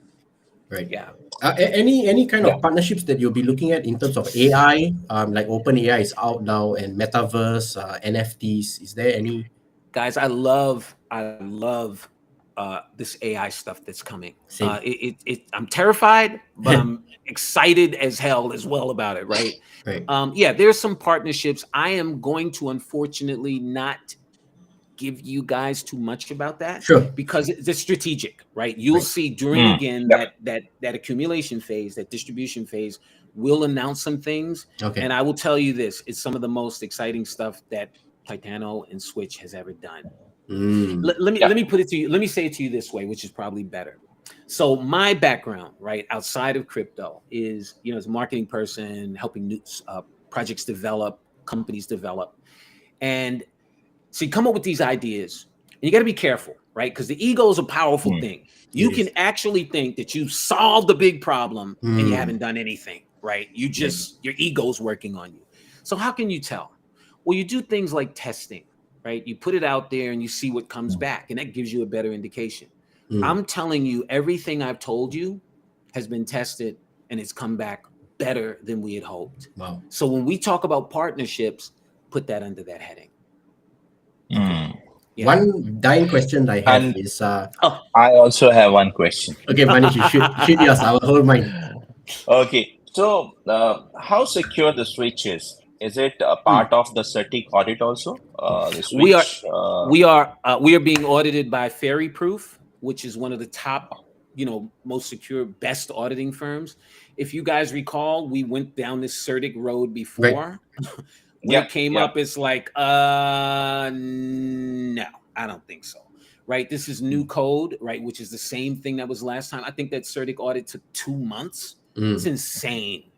Speaker 4: Yeah.
Speaker 2: Any kind of partnerships that you'll be looking at in terms of AI, like OpenAI is out now, and Metaverse, NFTs. Is there any?
Speaker 4: Guys, I love this AI stuff that's coming. I'm terrified, but I'm excited as hell as well about it. Right. There's some partnerships. I am going to unfortunately not give you guys too much about that, because it's strategic, right? You'll see during again that accumulation phase, that distribution phase, we'll announce some things, and I will tell you this: it's some of the most exciting stuff that Titano and Swych has ever done. Let me put it to you. Let me say it to you this way, which is probably better. So my background, right, outside of crypto, is as a marketing person, helping new projects develop, companies develop, and so you come up with these ideas, and you got to be careful, right? Because the ego is a powerful thing. You can actually think that you've solved a big problem and you haven't done anything, right? You just, your ego's working on you. So how can you tell? Well, you do things like testing, right? You put it out there and you see what comes back, and that gives you a better indication. I'm telling you, everything I've told you has been tested and it's come back better than we had hoped.
Speaker 2: Wow.
Speaker 4: So when we talk about partnerships, put that under that heading.
Speaker 3: Mm.
Speaker 4: Yeah.
Speaker 2: One dying question I have
Speaker 3: And
Speaker 2: is
Speaker 3: I also have one question.
Speaker 2: okay, Manish, you should ask. I will hold mine.
Speaker 3: Okay, so how secure the switch is? Is it a part of the CERTIC audit also? The switch.
Speaker 4: We are being audited by Fairy Proof, which is one of the top, most secure, best auditing firms. If you guys recall, we went down this CERTIC road before. When it came up, it's like, no, I don't think so. Right? This is new code, right? Which is the same thing that was last time. I think that CERTIC audit took 2 months. It's insane.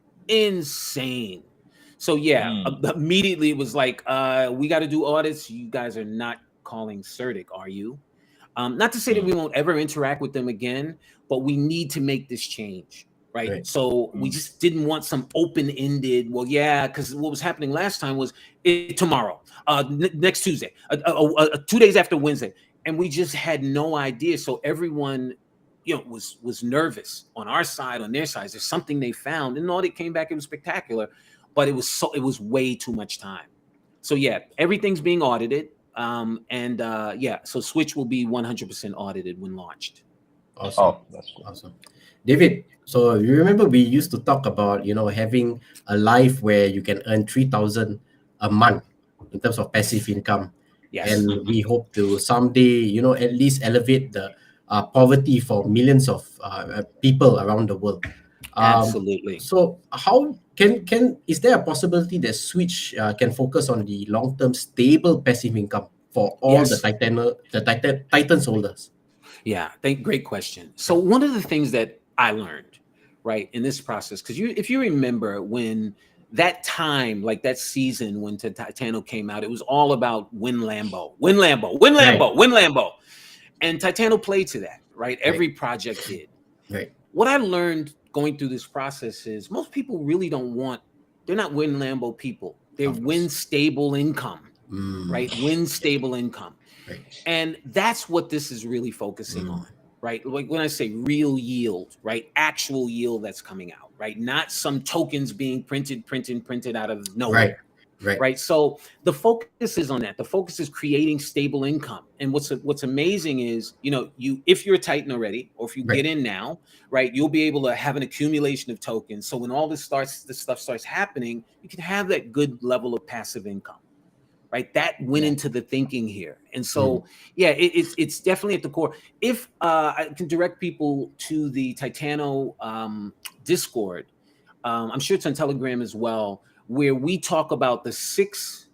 Speaker 4: So immediately it was like, we got to do audits. You guys are not calling CERTIC, are you? Not to say that we won't ever interact with them again, but we need to make this change, right? So we just didn't want some open-ended, because what was happening last time was tomorrow, next Tuesday, 2 days after Wednesday, and we just had no idea. So everyone, was nervous on our side, on their side. There's something they found, and the audit came back. It was spectacular, but it was way too much time. So everything's being audited. So Switch will be 100% audited when launched.
Speaker 2: Awesome.
Speaker 3: Oh, that's cool.
Speaker 2: Awesome. David, so you remember we used to talk about, having a life where you can earn 3,000 a month in terms of passive income.
Speaker 4: Yes.
Speaker 2: And we hope to someday, at least elevate the poverty for millions of people around the world.
Speaker 4: Absolutely.
Speaker 2: So how is there a possibility that Switch can focus on the long-term stable passive income for all the Titans holders?
Speaker 4: Yeah, great question. So one of the things that I learned, right, in this process, because if you remember when that time, like that season when Titano came out, it was all about win Lambo. And Titano played to that, right? Every project did.
Speaker 2: Right.
Speaker 4: What I learned going through this process is most people really they're not win Lambo people. They're win stable income, right? Win stable income.
Speaker 2: Right.
Speaker 4: And that's what this is really focusing on, right? Like when I say real yield, right? Actual yield that's coming out, right? Not some tokens being printed out of nowhere. Right. So the focus is on that. The focus is creating stable income. And what's amazing is, if you're a Titan already, or if you get in now, right, you'll be able to have an accumulation of tokens. So when all this stuff starts happening, you can have that good level of passive income. Right, that went into the thinking here, and so it's definitely at the core. If I can direct people to the Titano Discord, I'm sure it's on Telegram as well, where we talk about the 6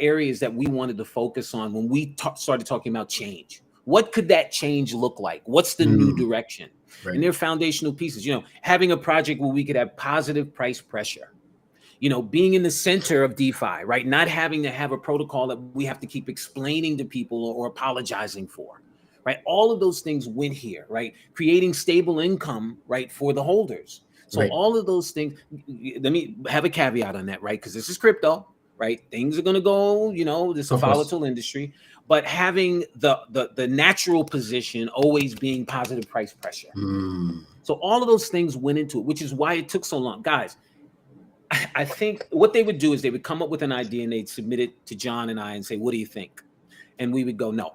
Speaker 4: areas that we wanted to focus on when we started talking about change. What could that change look like? What's the new direction? Right. And they're foundational pieces. Having a project where we could have positive price pressure. Being in the center of DeFi, right? Not having to have a protocol that we have to keep explaining to people or apologizing for, right? All of those things went here, right? Creating stable income, right, for the holders. So all of those things, let me have a caveat on that, right? Because this is crypto, right? Things are going to go, this is a volatile industry, but having the natural position always being positive price pressure. So all of those things went into it, which is why it took so long. Guys, I think what they would do is they would come up with an idea and they'd submit it to John and I and say, what do you think? And we would go, no.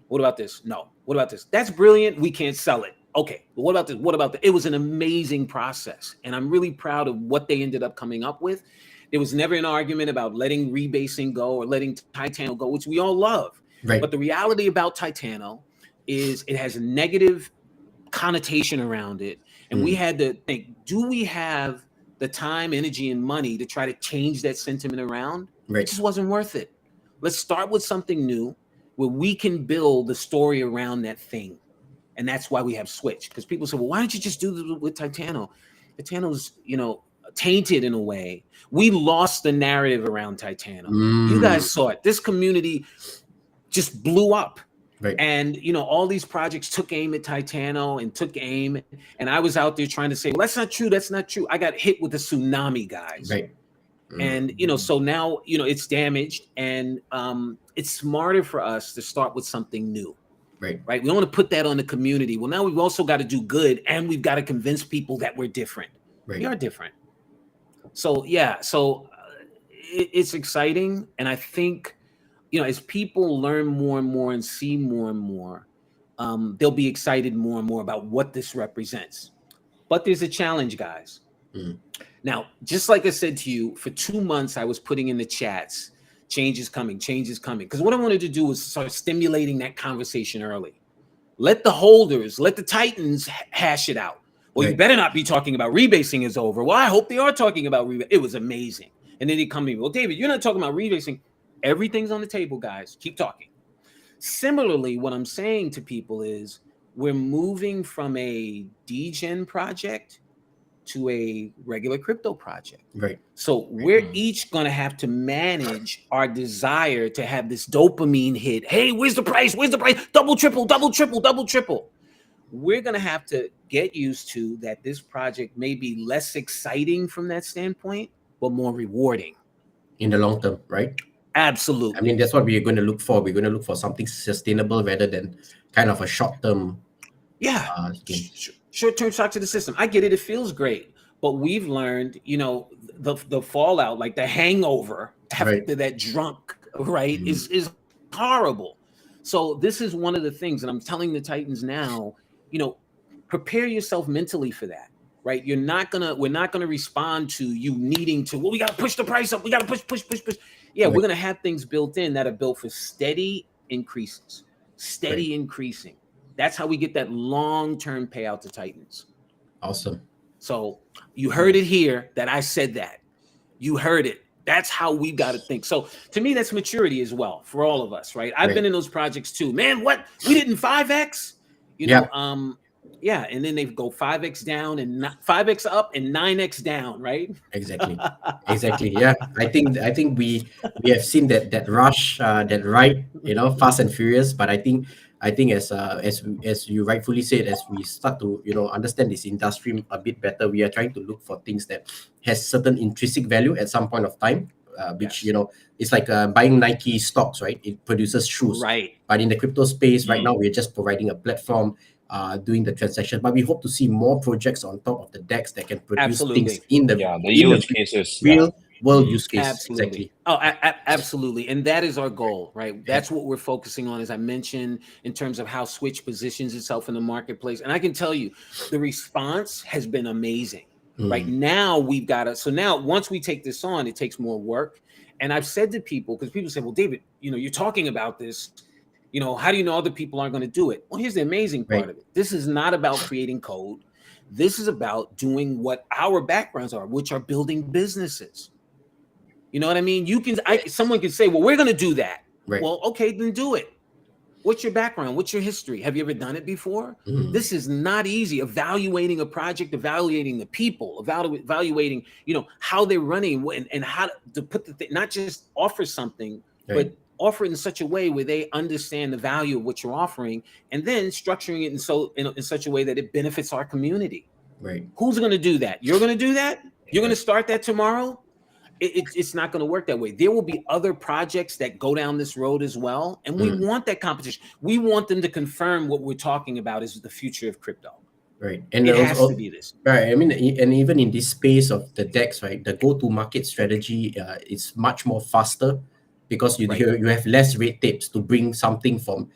Speaker 4: What about this? No. What about this? That's brilliant. We can't sell it. Okay. But what about this? What about that? It was an amazing process. And I'm really proud of what they ended up coming up with. There was never an argument about letting rebasing go or letting Titano go, which we all love. Right. But the reality about Titano is it has a negative connotation around it. And we had to think, do we have the time, energy, and money to try to change that sentiment around? It just wasn't worth it. Let's start with something new where we can build the story around that thing. And that's why we have Switch. Because people say, well, why don't you just do this with Titano? Titano's, tainted in a way. We lost the narrative around Titano. You guys saw it. This community just blew up. Right. And, all these projects took aim at Titano and took aim. And I was out there trying to say, well, that's not true. That's not true. I got hit with a tsunami, guys. Right. And, so now, it's damaged. And it's smarter for us to start with something new. Right. We don't want to put that on the community. Well, now we've also got to do good. And we've got to convince people that we're different. We are different. So yeah, so it's exciting, and I think, you know, as people learn more and more and see more and more, they'll be excited more and more about what this represents. But there's a challenge, guys. Now, just like I said to you, for 2 months I was putting in the chats, change is coming, because what I wanted to do was start stimulating that conversation early. Let the holders, let the Titans hash it out. Well, you better not be talking about rebasing is over. Well, I hope they are talking about rebasing. It was amazing. And then they come to me, well, David, you're not talking about rebasing. Everything's on the table, guys. Keep talking. Similarly, what I'm saying to people is we're moving from a degen project to a regular crypto project.
Speaker 2: Right.
Speaker 4: So we're each going to have to manage our desire to have this dopamine hit. Hey, where's the price? Where's the price? Double, triple, double, triple, double, triple. We're going to have to get used to that this project may be less exciting from that standpoint, but more rewarding.
Speaker 2: In the long term, right?
Speaker 4: Absolutely.
Speaker 2: I mean, that's what we're going to look for. We're going to look for something sustainable rather than kind of a short-term game.
Speaker 4: Short-term shock to the system. I get it. It feels great. But we've learned, you know, the fallout, like the hangover after that drunk, right, is horrible. So this is one of the things, and I'm telling the Titans now, you know, prepare yourself mentally for that, right? We're not gonna respond to you needing to, well, we gotta push the price up, we gotta push. Yeah, we're gonna have things built in that are built for steady increases, increasing. That's how we get that long-term payout to Titans.
Speaker 2: Awesome.
Speaker 4: So you heard it here that I said that. You heard it. That's how we got to think. So to me, that's maturity as well for all of us, right? I've been in those projects too. Man, what? We didn't 5X? You know, yeah, and then they go 5X down and 5X up and 9X down, right?
Speaker 2: Exactly. Yeah, I think we have seen that rush, that ride, you know, fast and furious. But I think as you rightfully said, as we start to, you know, understand this industry a bit better, we are trying to look for things that has certain intrinsic value at some point of time, which you know, it's like buying Nike stocks, right? It produces shoes,
Speaker 4: right?
Speaker 2: But in the crypto space right now, we're just providing a platform, doing the transaction. But we hope to see more projects on top of the DEX that can produce things in the
Speaker 3: use cases,
Speaker 2: real world use case.
Speaker 4: Absolutely.
Speaker 2: Exactly.
Speaker 4: Oh, absolutely. And that is our goal, right? That's what we're focusing on, as I mentioned, in terms of how Switch positions itself in the marketplace. And I can tell you, the response has been amazing. Right now, we've got to. So now, once we take this on, it takes more work. And I've said to people, because people say, "Well, David, you know, you're talking about this. You know, how do you know other people aren't going to do it?" Well, here's the amazing part of it. This is not about creating code. This is about doing what our backgrounds are, which are building businesses. You know what I mean? Someone can say, well, we're going to do that.
Speaker 2: Right.
Speaker 4: Well, okay, then do it. What's your background? What's your history? Have you ever done it before? This is not easy. Evaluating a project, evaluating the people, evaluating, you know, how they're running and how to put the thing, not just offer something, but offer it in such a way where they understand the value of what you're offering, and then structuring it in such a way that it benefits our community.
Speaker 2: Right.
Speaker 4: Who's going to do that? You're going to do that? You're going to start that tomorrow? It's not going to work that way. There will be other projects that go down this road as well. And we want that competition. We want them to confirm what we're talking about is the future of crypto.
Speaker 2: Right. And
Speaker 4: it has to be this.
Speaker 2: Right. I mean, and even in this space of the DEX, right, the go-to-market strategy is much more faster because you have less red tapes to bring something from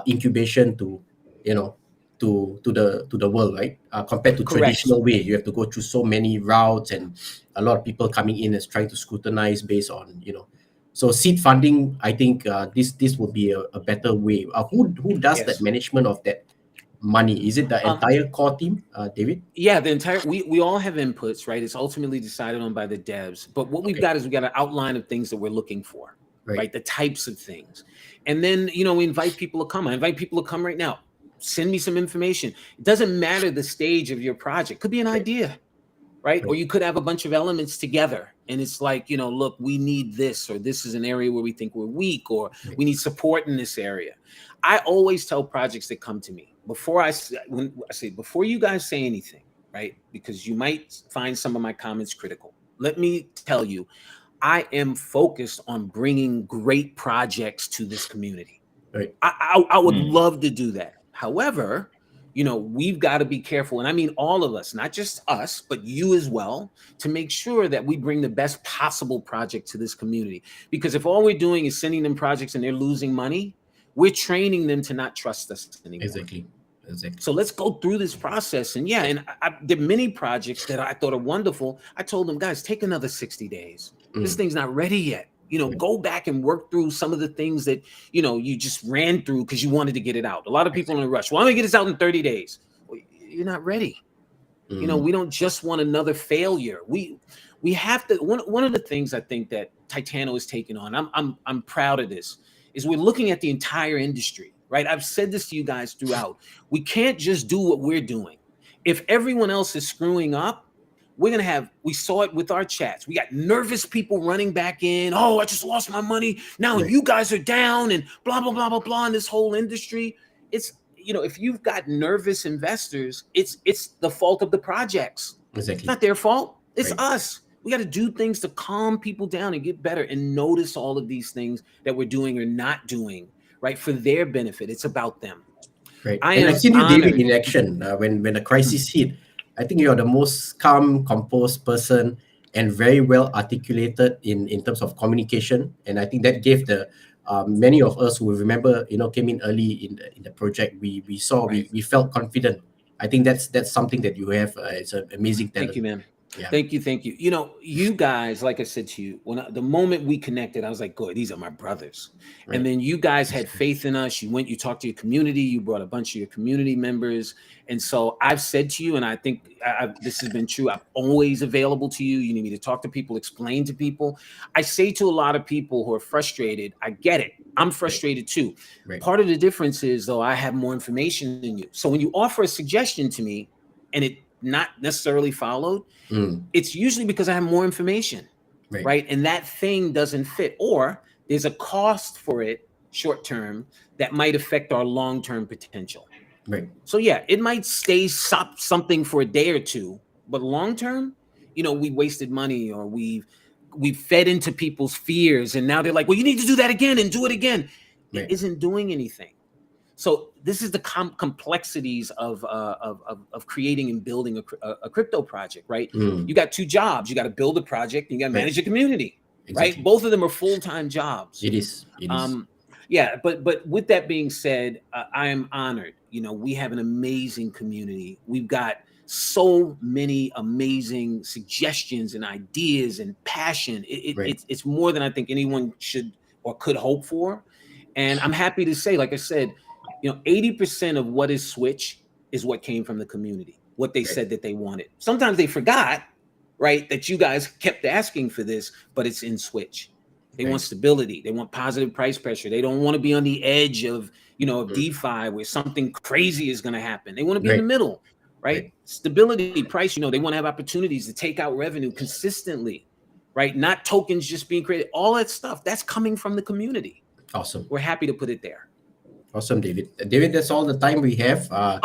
Speaker 2: incubation to, you know, to the world, right? Compared to traditional way, you have to go through so many routes and a lot of people coming in as trying to scrutinize based on, you know. So seed funding, I think this will be a better way. Who does that management of that money? Is it the entire core team, David?
Speaker 4: Yeah, the entire we all have inputs, right? It's ultimately decided on by the devs. But what we've got is we got an outline of things that we're looking for, right? The types of things, and then you know we invite people to come. I invite people to come right now. Send me some information. It doesn't matter the stage of your project. Could be an idea, right? Or you could have a bunch of elements together and it's like, you know, look, we need this, or this is an area where we think we're weak, or we need support in this area. I always tell projects that come to me before before you guys say anything, right? Because you might find some of my comments critical. Let me tell you, I am focused on bringing great projects to this community.
Speaker 2: Right.
Speaker 4: I would love to do that. However, we've got to be careful. And I mean, all of us, not just us, but you as well, to make sure that we bring the best possible project to this community. Because if all we're doing is sending them projects and they're losing money, we're training them to not trust us anymore.
Speaker 2: Exactly.
Speaker 4: So let's go through this process. And there are many projects that I thought are wonderful. I told them, guys, take another 60 days. This thing's not ready yet. Go back and work through some of the things that, you just ran through because you wanted to get it out. A lot of people in a rush. Well, I'm going to get this out in 30 days. Well, you're not ready. We don't just want another failure. We have to, one of the things I think that Titano is taking on, I'm proud of this, is we're looking at the entire industry, right? I've said this to you guys throughout. We can't just do what we're doing. If everyone else is screwing up, we saw it with our chats. We got nervous people running back in. Oh, I just lost my money. Now you guys are down and blah, blah, blah, blah, blah in this whole industry. It's, if you've got nervous investors, it's the fault of the projects.
Speaker 2: Exactly.
Speaker 4: It's not their fault. It's us. We got to do things to calm people down and get better and notice all of these things that we're doing or not doing, right? For their benefit. It's about them.
Speaker 2: Right. And I've seen you, David, in action when the crisis hit. I think you're the most calm, composed person and very well articulated in terms of communication. And I think that gave the many of us who remember, came in early in the project. We felt confident. I think that's something that you have. It's an amazing talent.
Speaker 4: Thank you, man. Yeah. Thank you. You guys, like I said to you, the moment we connected, I was like, good, these are my brothers. Right. And then you guys had faith in us. You talked to your community. You brought a bunch of your community members. And so I've said to you, and I think this has been true, I'm always available to you. You need me to talk to people, explain to people. I say to a lot of people who are frustrated, I get it. I'm frustrated too. Right. Part of the difference is, though, I have more information than you. So when you offer a suggestion to me and it not necessarily followed, it's usually because I have more information, right? And that thing doesn't fit, or there's a cost for it short term that might affect our long-term potential.
Speaker 2: Right.
Speaker 4: So it might stay something for a day or two, but long-term, we wasted money or we fed into people's fears, and now they're like, well, you need to do that again and do it again. Right. It isn't doing anything. So this is the complexities of creating and building a crypto project, right? You got two jobs. You got to build a project and you got to manage a community, right? Both of them are full-time jobs.
Speaker 2: It is.
Speaker 4: But with that being said, I am honored. We have an amazing community. We've got so many amazing suggestions and ideas and passion. It's more than I think anyone should or could hope for. And I'm happy to say, like I said, 80% of what is Switch is what came from the community, what they said that they wanted. Sometimes they forgot, right, that you guys kept asking for this, but it's in Switch. They want stability. They want positive price pressure. They don't want to be on the edge of, of DeFi where something crazy is going to happen. They want to be in the middle, right? Stability, price, they want to have opportunities to take out revenue consistently, right? Not tokens just being created. All that stuff, that's coming from the community.
Speaker 2: Awesome.
Speaker 4: We're happy to put it there.
Speaker 2: Awesome, David. David, that's all the time we have. 1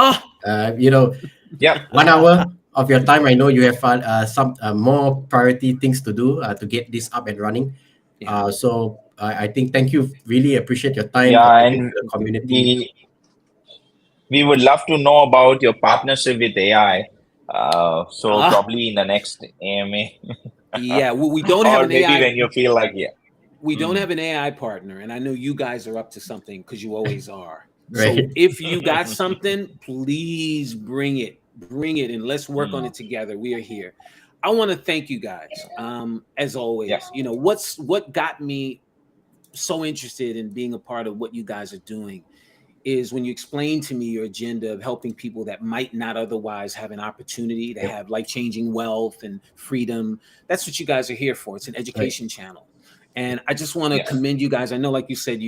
Speaker 2: hour of your time. I know you have some more priority things to do to get this up and running. So I think thank you. Really appreciate your time.
Speaker 3: And
Speaker 2: the community.
Speaker 3: We would love to know about your partnership with AI. Probably in the next AMA.
Speaker 4: We don't have an AI.
Speaker 3: Maybe when you feel like
Speaker 4: We don't have an AI partner, and I know you guys are up to something because you always are.
Speaker 2: Right.
Speaker 4: So if you got something, please bring it, and let's work on it together. We are here. I want to thank you guys. As always, what got me so interested in being a part of what you guys are doing is when you explain to me your agenda of helping people that might not otherwise have an opportunity to have life-changing wealth and freedom. That's what you guys are here for. It's an education channel. And I just want to commend you guys. I know, like you said,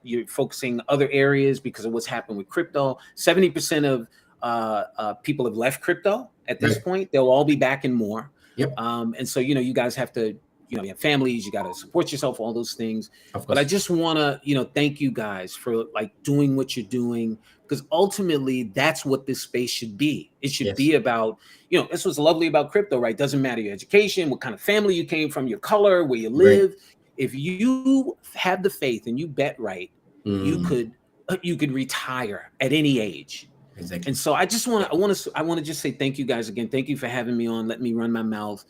Speaker 4: you're focusing other areas because of what's happened with crypto. 70% of people have left crypto at this point. They'll all be back and more. And so, you guys have to, you have families, you got to support yourself, all those things. But I just want to, thank you guys for doing what you're doing, because ultimately that's what this space should be. It should be about, this was lovely about crypto, right? Doesn't matter your education, what kind of family you came from, your color, where you live. If you have the faith and you bet right, you could retire at any age.
Speaker 2: Exactly.
Speaker 4: And so I want to just say thank you guys again. Thank you for having me on. Let me run my mouth.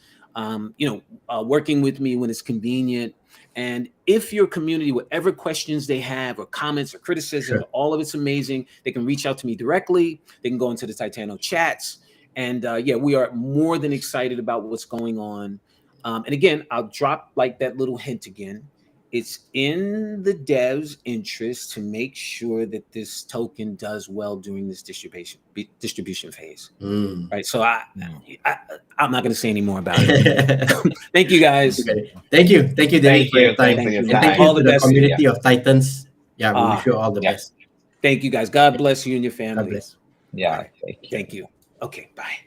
Speaker 4: Working with me when it's convenient. And if your community, whatever questions they have or comments or criticism, all of it's amazing. They can reach out to me directly. They can go into the Titano chats. And we are more than excited about what's going on. And again, I'll drop like that little hint again. It's in the devs' interest to make sure that this token does well during this distribution phase. Right. So I'm not going to say any more about it. Thank you guys.
Speaker 2: Thank you, David, for your time.
Speaker 3: Thank you.
Speaker 2: Thank you to the community of Titans. Yeah, we wish you all the best.
Speaker 4: Thank you, guys. God bless you and your family.
Speaker 2: God bless.
Speaker 3: Yeah.
Speaker 4: Right. Thank you. Okay. Bye.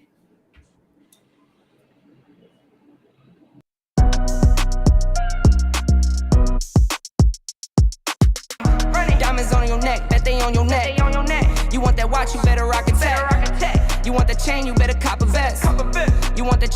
Speaker 1: Diamonds on your neck, bet they on your neck. You want that watch, you better rock it tech. You want the chain, you better cop a vest. You want the